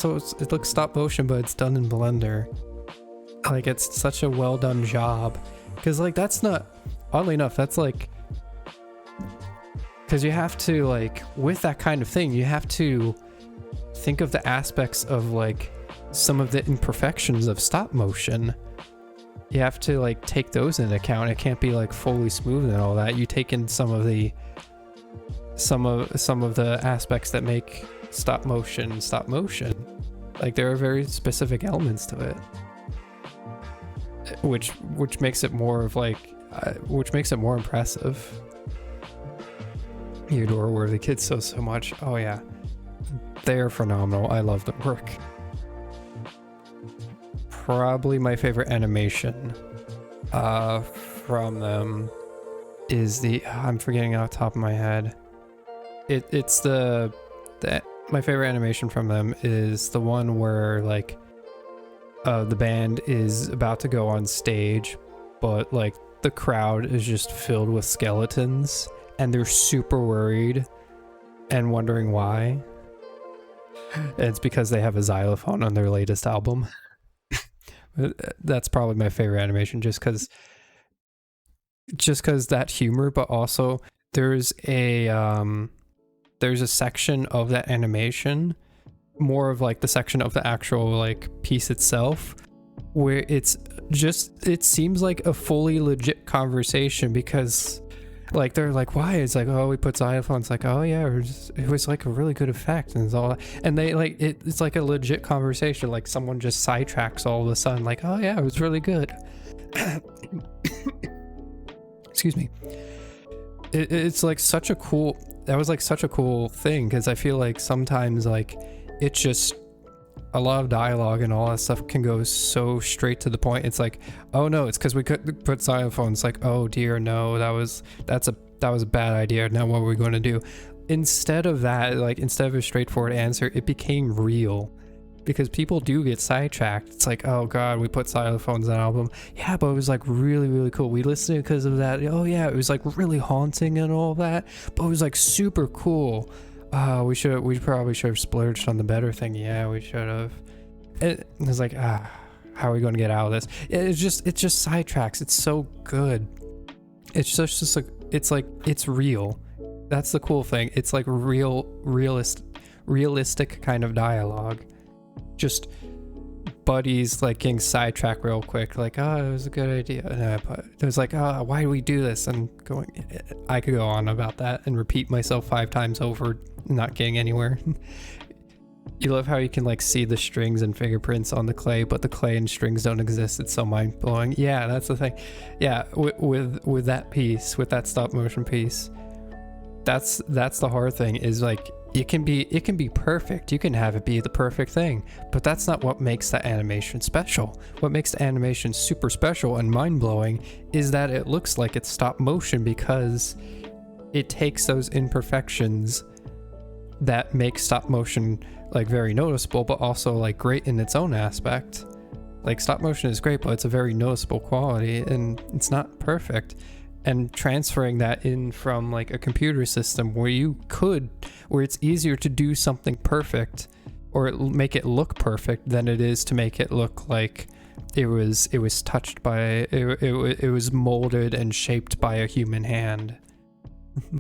stop motion, but it's done in Blender. Like, it's such a well done job, because like that's not, oddly enough, that's like, because you have to like, with that kind of thing, you have to think of the aspects of like some of the imperfections of stop motion. You have to like take those into account. It can't be like fully smooth and all that. You take in some of the aspects that make stop motion. Like, there are very specific elements to it, which makes it more of like which makes it more impressive. You adore Worthy Kids so much. Oh yeah, they're phenomenal. I love their work. Probably my favorite animation from them is I'm forgetting off the top of my head. It's my favorite animation from them is the one where like the band is about to go on stage, but like the crowd is just filled with skeletons and they're super worried and wondering why. And it's because they have a xylophone on their latest album. That's probably my favorite animation, just because that humor, but also there's a section of that animation more of like the section of the actual like piece itself, where it seems like a fully legit conversation, because like they're like, why? It's like, oh, we put xylophones. Like, oh yeah, it was like a really good effect, and it's all. And they like it's like a legit conversation. Like someone just sidetracks all of a sudden. Like, oh yeah, it was really good. Excuse me. It's like such a cool. That was like such a cool thing, because I feel like sometimes like it's just a lot of dialogue and all that stuff can go so straight to the point. It's like, oh no, it's because we could put xylophones. Like, oh dear, no, that was a bad idea. Now what are we going to do? Instead of that, like instead of a straightforward answer, it became real, because people do get sidetracked. It's like, oh god, we put xylophones on the album. Yeah, but it was like really, really cool. We listened to it because of that. Oh yeah, it was like really haunting and all that, but it was like super cool. We probably should have splurged on the better thing. Yeah, we should have. It's like, how are we going to get out of this? It's just sidetracks. It's so good. It's just like, it's real. That's the cool thing. It's like realistic kind of dialogue. Just buddies like getting sidetracked real quick. Like, oh, it was a good idea. But it was like, oh, why do we do this? And I could go on about that and repeat myself 5 times over, not getting anywhere. You love how you can like see the strings and fingerprints on the clay, but the clay and strings don't exist. It's so mind blowing. Yeah, that's the thing. Yeah, with that piece, with that stop motion piece, that's the hard thing, is like it can be perfect. You can have it be the perfect thing, but that's not what makes the animation special. What makes the animation super special and mind blowing is that it looks like it's stop motion, because it takes those imperfections that make stop motion like very noticeable, but also like great in its own aspect. Like stop motion is great, but it's a very noticeable quality, and it's not perfect. And transferring that in from like a computer system where it's easier to do something perfect, or make it look perfect, than it is to make it look like it was touched by it was molded and shaped by a human hand.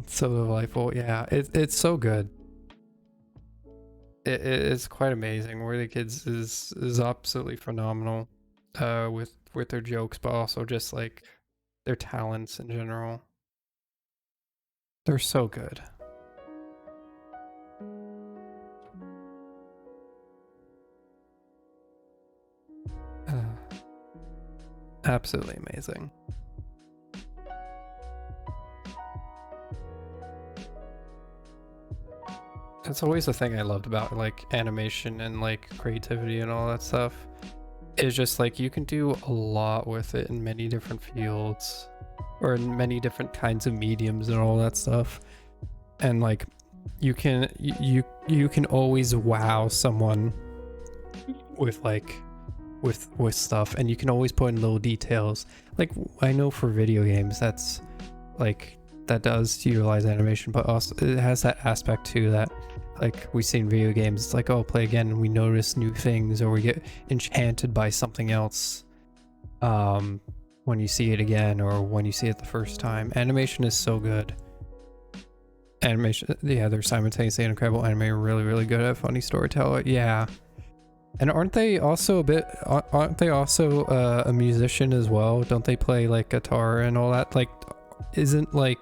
So delightful. Yeah, it's so good. It's quite amazing. Where the Kids is absolutely phenomenal with their jokes, but also just like their talents in general. They're so good. Absolutely amazing. That's always the thing I loved about like animation and like creativity and all that stuff. It's just like you can do a lot with it in many different fields, or in many different kinds of mediums and all that stuff. And like you can always wow someone with like with stuff, and you can always put in little details. Like I know for video games that's like that does utilize animation, but also it has that aspect too that like we see in video games. It's like, oh, play again and we notice new things, or we get enchanted by something else when you see it again, or when you see it the first time. Animation is so good. Animation, yeah, they're simultaneously incredible anime, really, really good at funny storytelling. Yeah. And aren't they also a musician as well? Don't they play like guitar and all that? Like, isn't the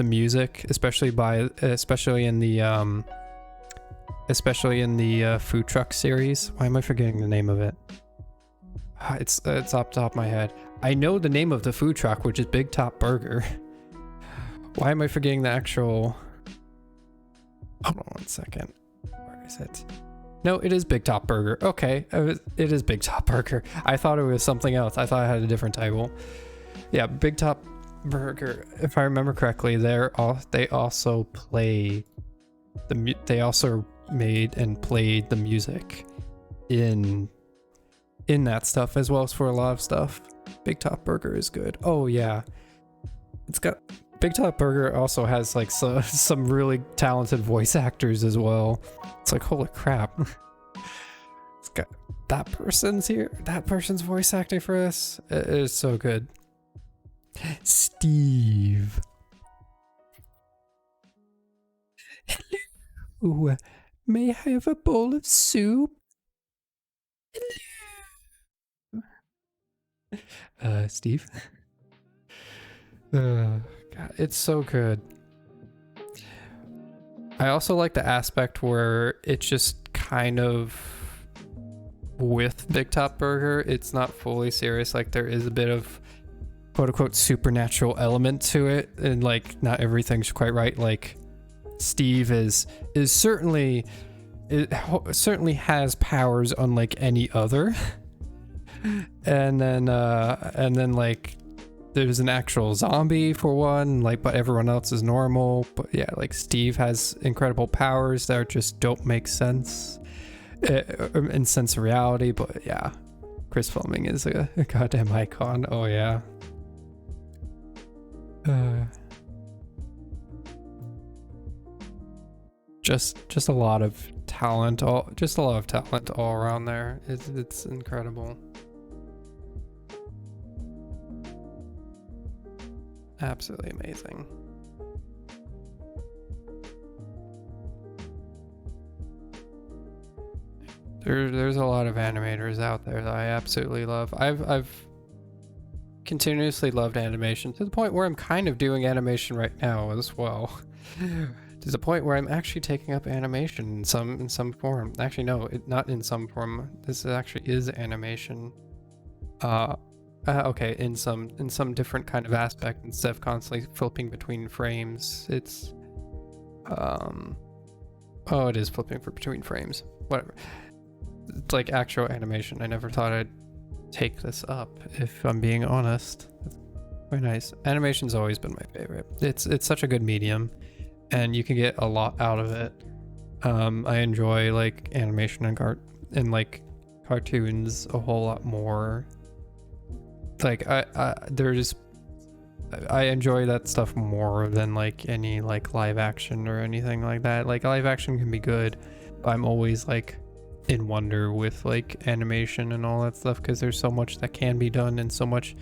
music, especially in the food truck series? Why am I forgetting the name of it? It's off the top of my head. I know the name of the food truck, which is Big Top Burger. Why am I forgetting the actual? Hold on 1 second. Where is it? No, it is Big Top Burger. Okay, it is Big Top Burger. I thought it was something else. I thought I had a different title. Yeah, Big Top Burger. If I remember correctly, they also made and played the music in that stuff, as well as for a lot of stuff. Big Top Burger is good. Oh yeah, Big Top Burger also has like some really talented voice actors as well. It's like, holy crap. It's got that person's voice acting for this. It is so good. Steve. Hello. May I have a bowl of soup? Steve? God, it's so good. I also like the aspect where it's just kind of with Big Top Burger, it's not fully serious. Like there is a bit of quote unquote supernatural element to it, and like not everything's quite right. Like Steve is certainly certainly has powers unlike any other. and then like there's an actual zombie for one, like, but everyone else is normal. But yeah, like Steve has incredible powers that just don't make sense in sense of reality. But yeah, Chris Fleming is a goddamn icon. Oh yeah. Just a lot of talent, all around there. It's incredible. Absolutely amazing. There's a lot of animators out there that I absolutely love. I've continuously loved animation to the point where I'm kind of doing animation right now as well. To the point where I'm actually taking up animation in some form. Actually, no, not in some form. This actually is animation. Okay, in some different kind of aspect, instead of constantly flipping between frames. It's oh, it is flipping between frames. Whatever. It's like actual animation. I never thought I'd take this up, if I'm being honest. It's very nice. Animation's always been my favorite. It's such a good medium, and you can get a lot out of it. I enjoy like animation and like cartoons a whole lot more. Like I enjoy that stuff more than like any like live action or anything like that. Like live action can be good, but I'm always like in wonder with like animation and all that stuff, because there's so much that can be done and so much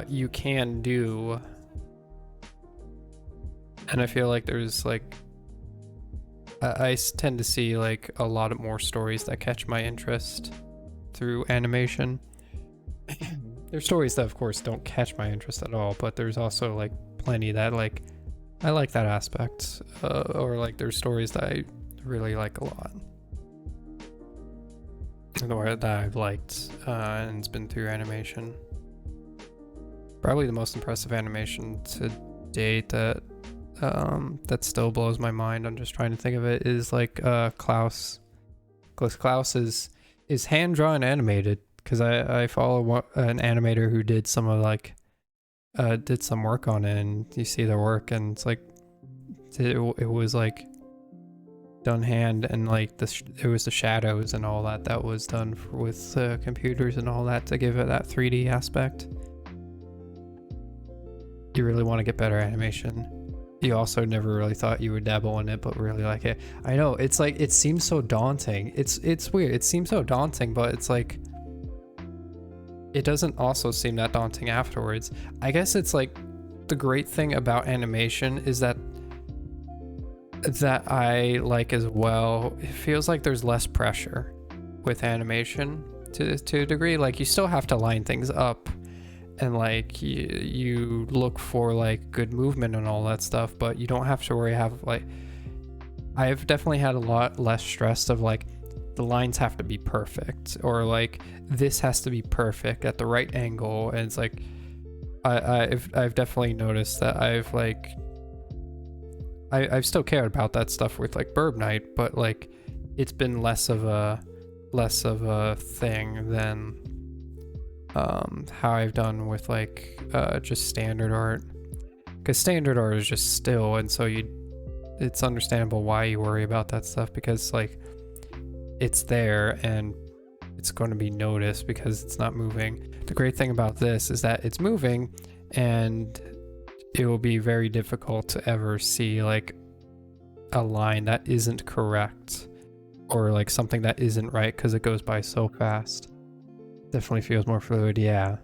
you can do. And I feel like there's like I tend to see like a lot of more stories that catch my interest through animation. There's stories that of course don't catch my interest at all, but there's also like plenty that like I like that aspect, or like there's stories that I really like a lot, or that I've liked, and it's been through animation. Probably the most impressive animation to date that still blows my mind. I'm just trying to think of it, is like Klaus. Because Klaus is hand drawn animated, because I follow an animator who did some of like did some work on it, and you see their work, and it's like it was like done hand, and like it was the shadows and all that was done with computers and all that to give it that 3D aspect. You really want to get better animation. You also never really thought you would dabble in it, but really like it. I know, it's like, it seems so daunting. It's weird. It seems so daunting, but it's like, it doesn't also seem that daunting afterwards. I guess it's like, the great thing about animation is that I like as well, it feels like there's less pressure with animation to a degree. Like you still have to line things up, and like you look for like good movement and all that stuff, but you don't have to worry. I've definitely had a lot less stress of like the lines have to be perfect, or like this has to be perfect at the right angle. And it's like I've definitely noticed that I've still cared about that stuff with like Birb Knight, but like it's been less of a thing than how I've done with like just standard art, because standard art is just still, and so it's understandable why you worry about that stuff, because like it's there and it's going to be noticed because it's not moving. The great thing about this is that it's moving, and it will be very difficult to ever see like a line that isn't correct, or like something that isn't right, because it goes by so fast. Definitely feels more fluid, yeah.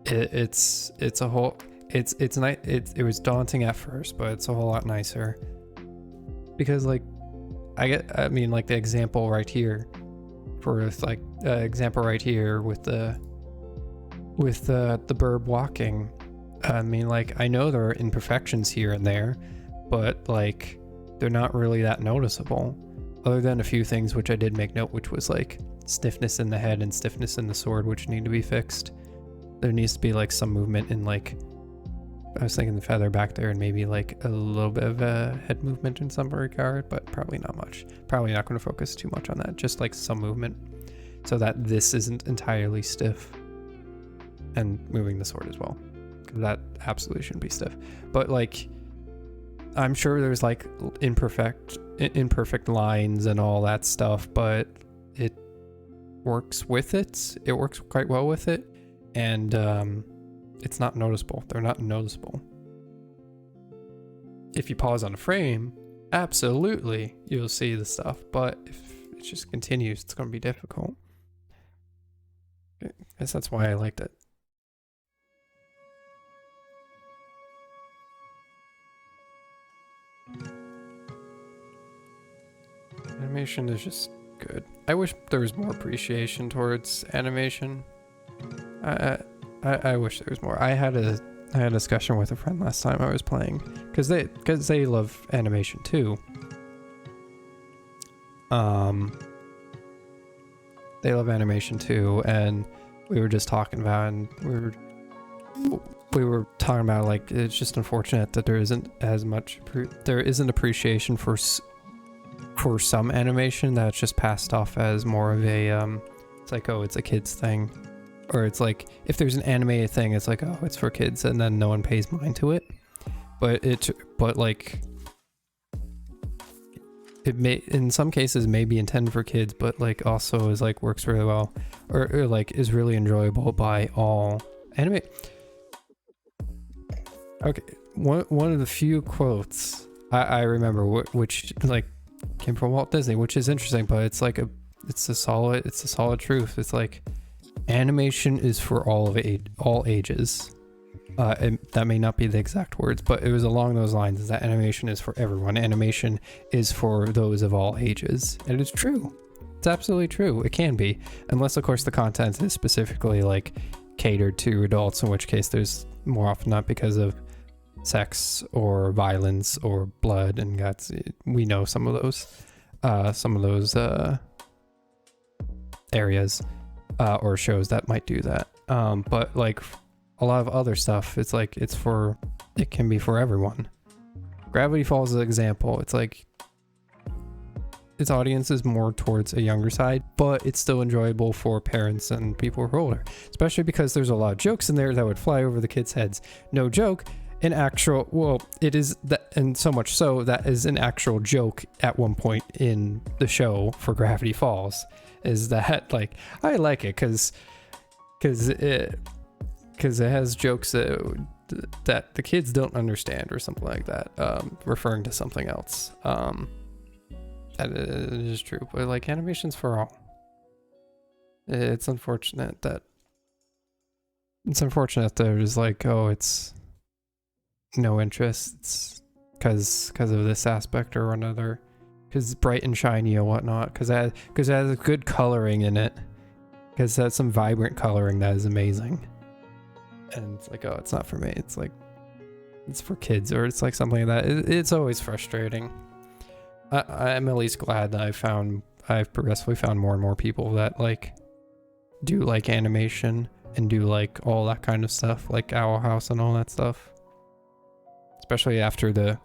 It's a whole, it's nice. It was daunting at first, but it's a whole lot nicer because like I mean like the example right here for like example right here with the Birb walking. I mean, like, I know there are imperfections here and there, but like they're not really that noticeable, other than a few things which I did make note, which was like stiffness in the head and stiffness in the sword, which need to be fixed. There needs to be like some movement in, like, I was thinking the feather back there and maybe like a little bit of a head movement in some regard, but probably not much. Probably not going to focus too much on that, just like some movement so that this isn't entirely stiff, and moving the sword as well, because that absolutely shouldn't be stiff. But like, I'm sure there's like imperfect lines and all that stuff, but it works with it. It works quite well with it, and it's not noticeable. They're not noticeable. If you pause on a frame, absolutely you'll see the stuff, but if it just continues, it's going to be difficult. I guess that's why I liked it. Animation is just good. I wish there was more appreciation towards animation. I wish there was more. I had a discussion with a friend last time I was playing, because they love animation too. They love animation too, and we were just talking about, and we were talking about like, it's just unfortunate that there isn't as much appreciation for some animation, that's just passed off as more of a it's like, oh, it's a kid's thing, or it's like if there's an animated thing, it's like, oh, it's for kids, and then no one pays mind to it. But like it may, in some cases, may be intended for kids, but like also is like works really well, or like is really enjoyable by all anime. Okay, one of the few quotes I remember which like came from Walt Disney, which is interesting, but it's like it's a solid truth. It's like, animation is for all ages. And that may not be the exact words, but it was along those lines, is that animation is for everyone. Animation is for those of all ages. And it's true. It's absolutely true. It can be. Unless, of course, the content is specifically, like, catered to adults, in which case there's more often not because of sex or violence or blood and guts. We know some of those areas or shows that might do that. But, like, a lot of other stuff, it's like it can be for everyone. Gravity Falls is an example. It's like its audience is more towards a younger side, but it's still enjoyable for parents and people who are older, especially because there's a lot of jokes in there that would fly over the kids' heads. No joke, it is that, and so much so that is an actual joke at one point in the show for Gravity Falls, is that, like, I like it because it has jokes that the kids don't understand or something like that, referring to something else. That is true, but like, animation's for all. It's unfortunate that there's like, oh, it's no interest. It's because of this aspect or another, because it's bright and shiny or whatnot, because it has good coloring in it, because it has some vibrant coloring that is amazing. And it's like, oh, it's not for me. It's like, it's for kids, or it's like something like that. It's always frustrating. I'm at least glad that I've progressively found more and more people that like do like animation and do like all that kind of stuff, like Owl House and all that stuff. Especially after the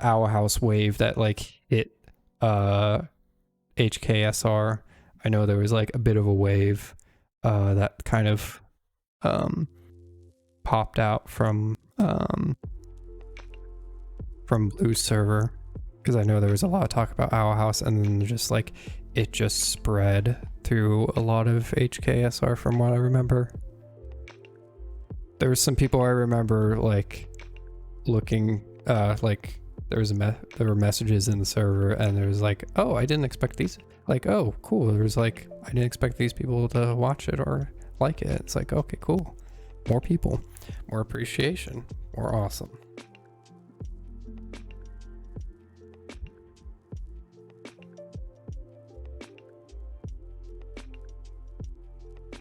Owl House wave that like hit HKSR. I know there was like a bit of a wave that kind of popped out from Blue's server, because I know there was a lot of talk about Owl House, and then just like it just spread through a lot of HKSR from what I remember. There were some people I remember like looking like there were messages in the server, and there was like, oh, I didn't expect these, like, oh, cool, there was like, I didn't expect these people to watch it or like it. It's like, okay, cool. more people, more appreciation, more awesome.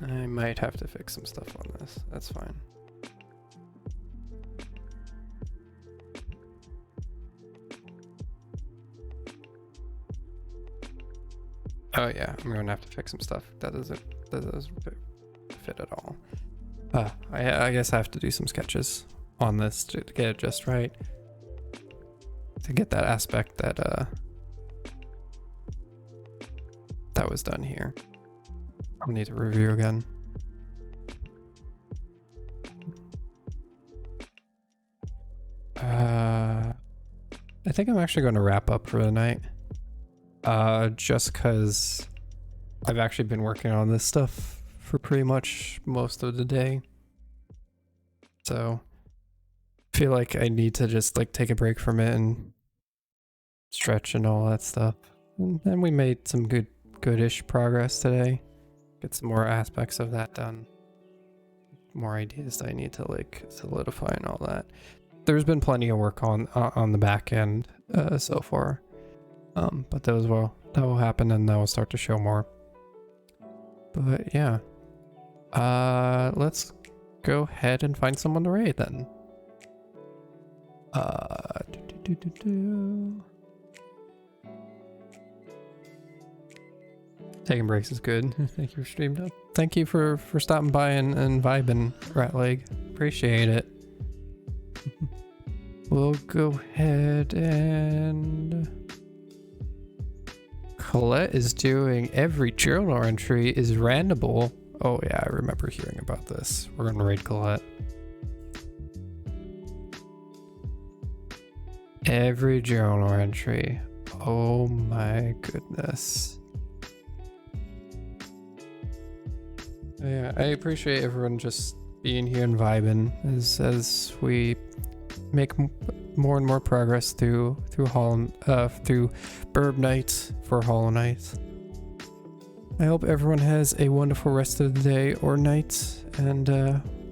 I might have to fix some stuff on this. That's fine. Oh yeah, I'm gonna have to fix some stuff. That doesn't fit at all. I guess I have to do some sketches on this to get it just right. To get that aspect that that was done here. I'll need to review again. I think I'm actually going to wrap up for the night. Just because I've actually been working on this stuff for pretty much most of the day. So I feel like I need to just like take a break from it and stretch and all that stuff. And we made some goodish progress today. Get some more aspects of that done. More ideas that I need to like solidify and all that. There's been plenty of work on the back end so far. But that will happen and that will start to show more. But yeah. Let's go ahead and find someone to raid then. Taking breaks is good. Thank you for streaming up. Thank you for stopping by and vibing, Rat Leg. Appreciate it. We'll go ahead and... Colette is doing every journal entry is randomable. Oh yeah, I remember hearing about this. We're gonna raid Colette. Every journal entry. Oh my goodness. Yeah, I appreciate everyone just being here and vibing as we make more and more progress through Birb Knight for Hollow Knight. I hope everyone has a wonderful rest of the day or night, and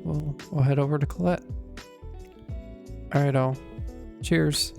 we'll head over to Colette. All right, all. Cheers.